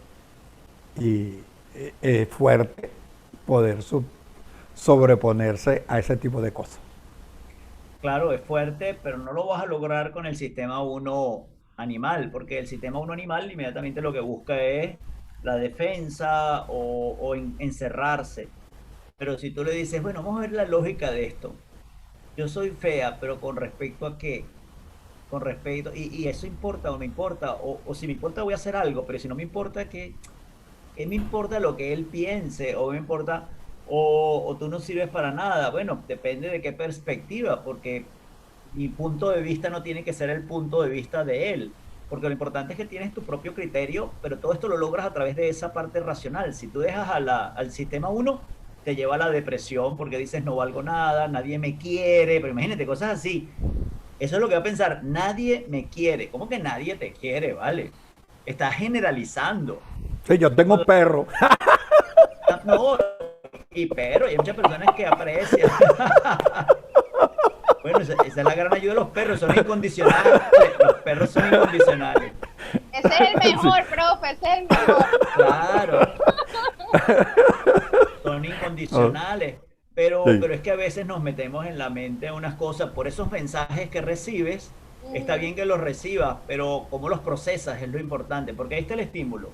y es fuerte poder sobreponerse a ese tipo de cosas. Claro, es fuerte, pero no lo vas a lograr con el sistema uno animal, porque el sistema uno animal inmediatamente lo que busca es la defensa o encerrarse. Pero si tú le dices, bueno, vamos a ver la lógica de esto. Yo soy fea, pero ¿con respecto a qué? Con respecto, y eso importa o no importa, o si me importa voy a hacer algo, pero si no me importa, ¿qué me importa lo que él piense? O me importa, o tú no sirves para nada. Bueno, depende de qué perspectiva, porque mi punto de vista no tiene que ser el punto de vista de él, porque lo importante es que tienes tu propio criterio, pero todo esto lo logras a través de esa parte racional. Si tú dejas al sistema uno, te lleva a la depresión porque dices no valgo nada, nadie me quiere, pero imagínate cosas así. Eso es lo que va a pensar, nadie me quiere. ¿Cómo que nadie te quiere? Vale. Estás generalizando. Sí, yo tengo un perro. No, y pero hay muchas personas que aprecian. Bueno, esa es la gran ayuda de los perros, son incondicionales. Los perros son incondicionales. Ese es el mejor, profe, ese es el mejor. Claro, son incondicionales. Sí. Pero es que a veces nos metemos en la mente unas cosas por esos mensajes que recibes. Está Ujú, bien que los recibas, pero cómo los procesas es lo importante, porque ahí está el estímulo.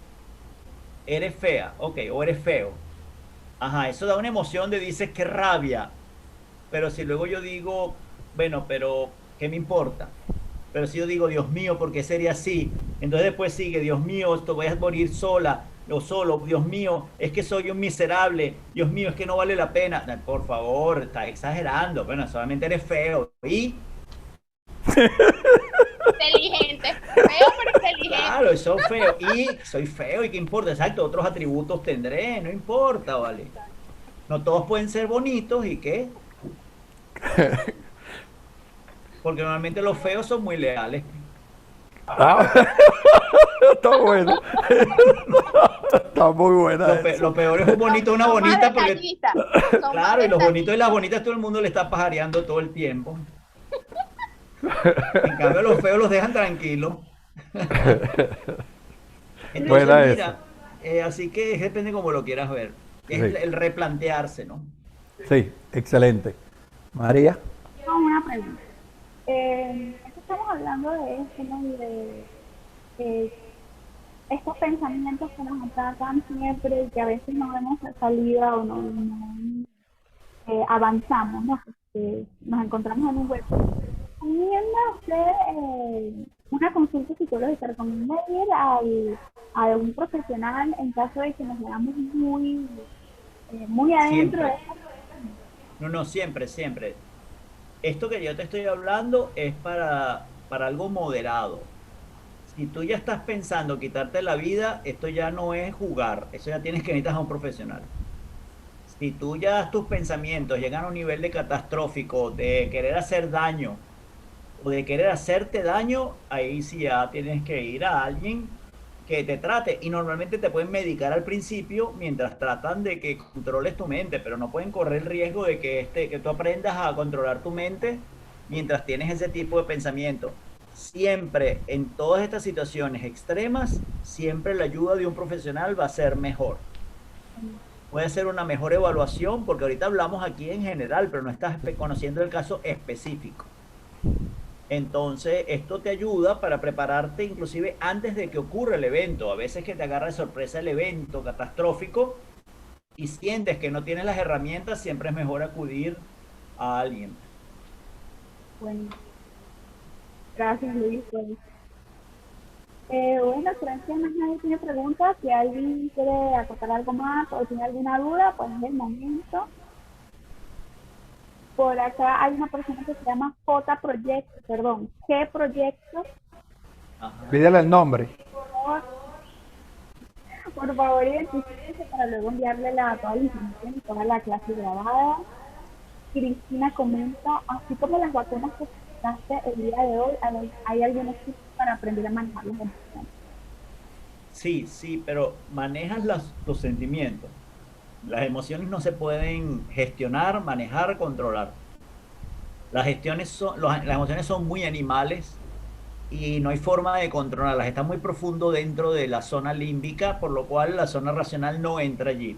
Eres fea, ok, o eres feo. Ajá, eso da una emoción de dices qué rabia. Pero si luego yo digo, bueno, pero ¿qué me importa? Pero si yo digo, Dios mío, ¿por qué sería así? Entonces después sigue, Dios mío, esto voy a morir sola o solo, Dios mío, es que soy un miserable, Dios mío, es que no vale la pena. Por favor, está exagerando, bueno, solamente eres feo. Y inteligente, feo pero inteligente. claro, soy feo, y soy feo, ¿y qué importa? Exacto, otros atributos tendré, no importa, ¿vale? No todos pueden ser bonitos, ¿y qué? Porque normalmente los feos son muy leales. Ah, está bueno. Está muy buena Lo eso. peor es un bonito, una Son más bonita, porque detallistas, son más claro, y los bonitos y las detallistas. bonitas todo el mundo le está pajareando todo el tiempo. En cambio, los feos los dejan tranquilos. Entonces, Buena esa. mira, así que depende como lo quieras ver. Es Sí, el replantearse, ¿no? sí, excelente. María. Tengo una pregunta. Estamos hablando de esto, ¿no? Eh, estos pensamientos que nos atacan siempre y que a veces no vemos salida o no avanzamos, ¿no? Porque nos encontramos en un hueco. Recomienda usted una consulta psicológica, recomienda ir a un profesional en caso de que nos veamos muy adentro Siempre. de esta. No, siempre, siempre. Esto que yo te estoy hablando es para algo moderado. Si tú ya estás pensando quitarte la vida, esto ya no es jugar, eso ya tienes que necesitar a un profesional. Si tú ya tus pensamientos llegan a un nivel de catastrófico, de querer hacer daño o de querer hacerte daño, ahí sí ya tienes que ir a alguien que te trate. Y normalmente te pueden medicar al principio mientras tratan de que controles tu mente, pero no pueden correr el riesgo de que tú aprendas a controlar tu mente mientras tienes ese tipo de pensamiento. Siempre, en todas estas situaciones extremas, siempre la ayuda de un profesional va a ser mejor. Puede ser una mejor evaluación, porque ahorita hablamos aquí en general, pero no estás conociendo el caso específico. Entonces, esto te ayuda para prepararte inclusive antes de que ocurra el evento. A veces que te agarra de sorpresa el evento catastrófico y sientes que no tienes las herramientas, siempre es mejor acudir a alguien. Bueno, gracias Luis. Bueno, creo que más nadie tiene preguntas. Si alguien quiere acotar algo más o tiene alguna duda, pues es el momento. Por acá hay una persona que se llama G Proyecto. Ajá. Pídele el nombre. Por favor, identifíquese para luego enviarle toda la información y toda la clase grabada. Cristina comenta, así como las vacunas que utilizaste el día de hoy, ¿hay algunos tips para aprender a manejar las emociones? Sí, pero manejas los sentimientos. Las emociones no se pueden gestionar, manejar, controlar. Las emociones son muy animales y no hay forma de controlarlas. Está muy profundo dentro de la zona límbica, por lo cual la zona racional no entra allí.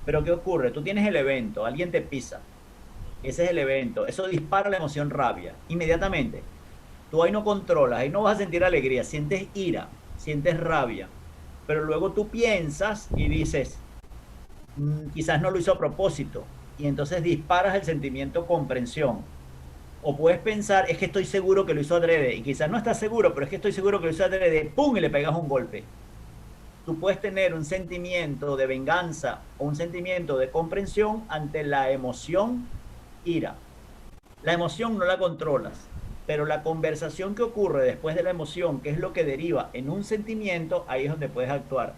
Pero ¿qué ocurre? Tú tienes el evento, alguien te pisa. Ese es el evento. Eso dispara la emoción rabia. Inmediatamente. Tú ahí no controlas, ahí no vas a sentir alegría, sientes ira, sientes rabia. Pero luego tú piensas y dices, quizás no lo hizo a propósito. Y entonces disparas el sentimiento comprensión. O puedes pensar, es que estoy seguro que lo hizo adrede. Y quizás no estás seguro, pero es que estoy seguro que lo hizo adrede. ¡Pum! Y le pegas un golpe. Tú puedes tener un sentimiento de venganza o un sentimiento de comprensión ante la emoción ira. La emoción no la controlas, pero la conversación que ocurre después de la emoción, que es lo que deriva en un sentimiento, ahí es donde puedes actuar.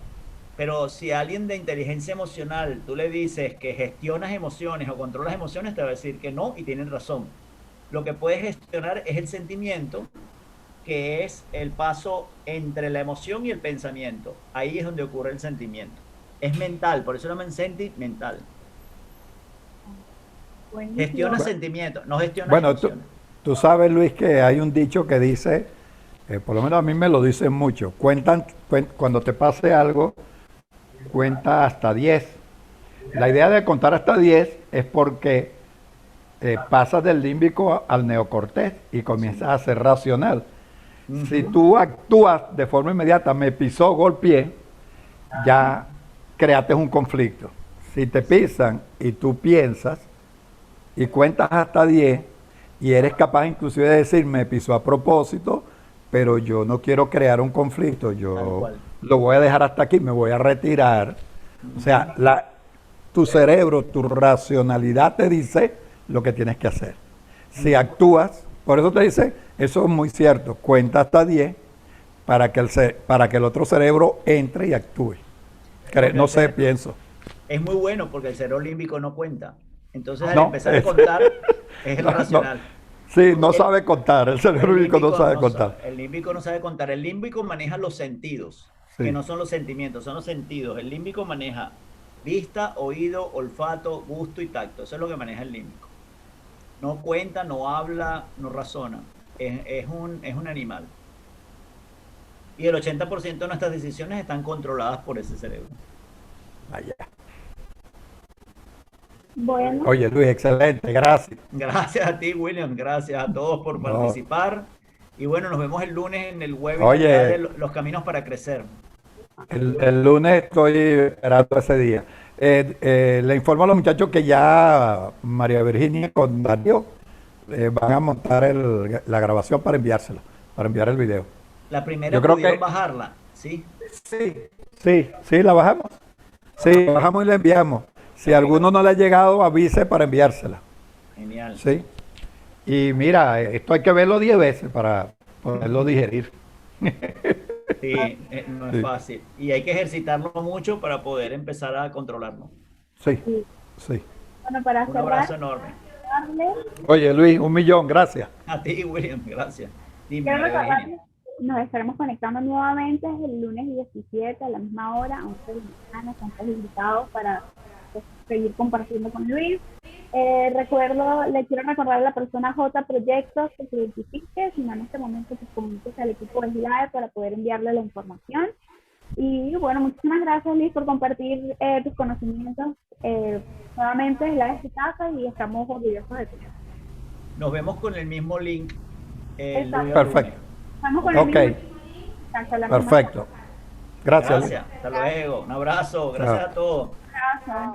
Pero si a alguien de inteligencia emocional tú le dices que gestionas emociones o controlas emociones, te va a decir que no y tienen razón. Lo que puedes gestionar es el sentimiento, que es el paso entre la emoción y el pensamiento. Ahí es donde ocurre el sentimiento. Es mental, por eso lo llaman sentimental. Gestiona sentimientos, no gestiona emociones. Tú sabes, Luis, que hay un dicho que dice, por lo menos a mí me lo dicen mucho, cuando te pase algo, cuenta hasta 10. La idea de contar hasta 10 es porque pasas del límbico al neocortés y comienzas a ser racional. Si tú actúas de forma inmediata, me pisó, golpeé, ya creaste un conflicto. Si te pisan y tú piensas y cuentas hasta 10 y eres capaz inclusive de decir, me pisó a propósito, pero yo no quiero crear un conflicto, yo lo voy a dejar hasta aquí, me voy a retirar. O sea, tu cerebro, tu racionalidad te dice lo que tienes que hacer. Si actúas, por eso te dice, eso es muy cierto, cuenta hasta 10 para que el otro cerebro entre y actúe. No sé, pienso. Es muy bueno porque el cerebro límbico no cuenta. Entonces al empezar a contar es el racional. Sí, no sabe contar, el cerebro límbico no sabe contar. El límbico no sabe contar, el límbico maneja los sentidos, que no son los sentimientos, son los sentidos. El límbico maneja vista, oído, olfato, gusto y tacto, eso es lo que maneja el límbico. No cuenta, no habla, no razona, es un animal. Y el 80% de nuestras decisiones están controladas por ese cerebro. Vaya. Bueno, Oye, Luis, excelente, gracias. Gracias a ti, William. Gracias a todos por No. participar. Y bueno, nos vemos el lunes en el webinar Oye. ya de los caminos para crecer. El lunes estoy esperando ese día. Le informo a los muchachos que ya María Virginia con Darío van a montar la grabación para enviársela, para enviar el video. La primera Yo creo pudieron que- bajarla, ¿sí? Sí, la bajamos. Sí, la bajamos y la enviamos. Si a alguno no le ha llegado, avise para enviársela. Genial. Sí. Y mira, esto hay que verlo 10 veces para poderlo digerir. Sí, no es Sí. fácil. Y hay que ejercitarlo mucho para poder empezar a controlarlo. Sí, sí. bueno, para Un abrazo cerrar, enorme. Oye, Luis, 1.000.000, gracias. A ti, William, gracias. Dime, quiero María Virginia. recordarles, nos estaremos conectando nuevamente el lunes 17 a la misma hora, a 11 de la mañana, con todos invitados para pues, seguir compartiendo con Luis. Le quiero recordar a la persona J Proyectos que se identifique, si no en este momento pues comuníquese al equipo de GILAE para poder enviarle la información. Y bueno, muchísimas gracias Liz por compartir tus conocimientos. Nuevamente es la de tu casa y estamos orgullosos de ti. Nos vemos con el mismo link. Exacto. lunes. Perfecto. Estamos con Ok. el mismo. Exacto, la misma Perfecto. Gracias. Gracias. Hasta luego. Un abrazo. Gracias a todos. cosa.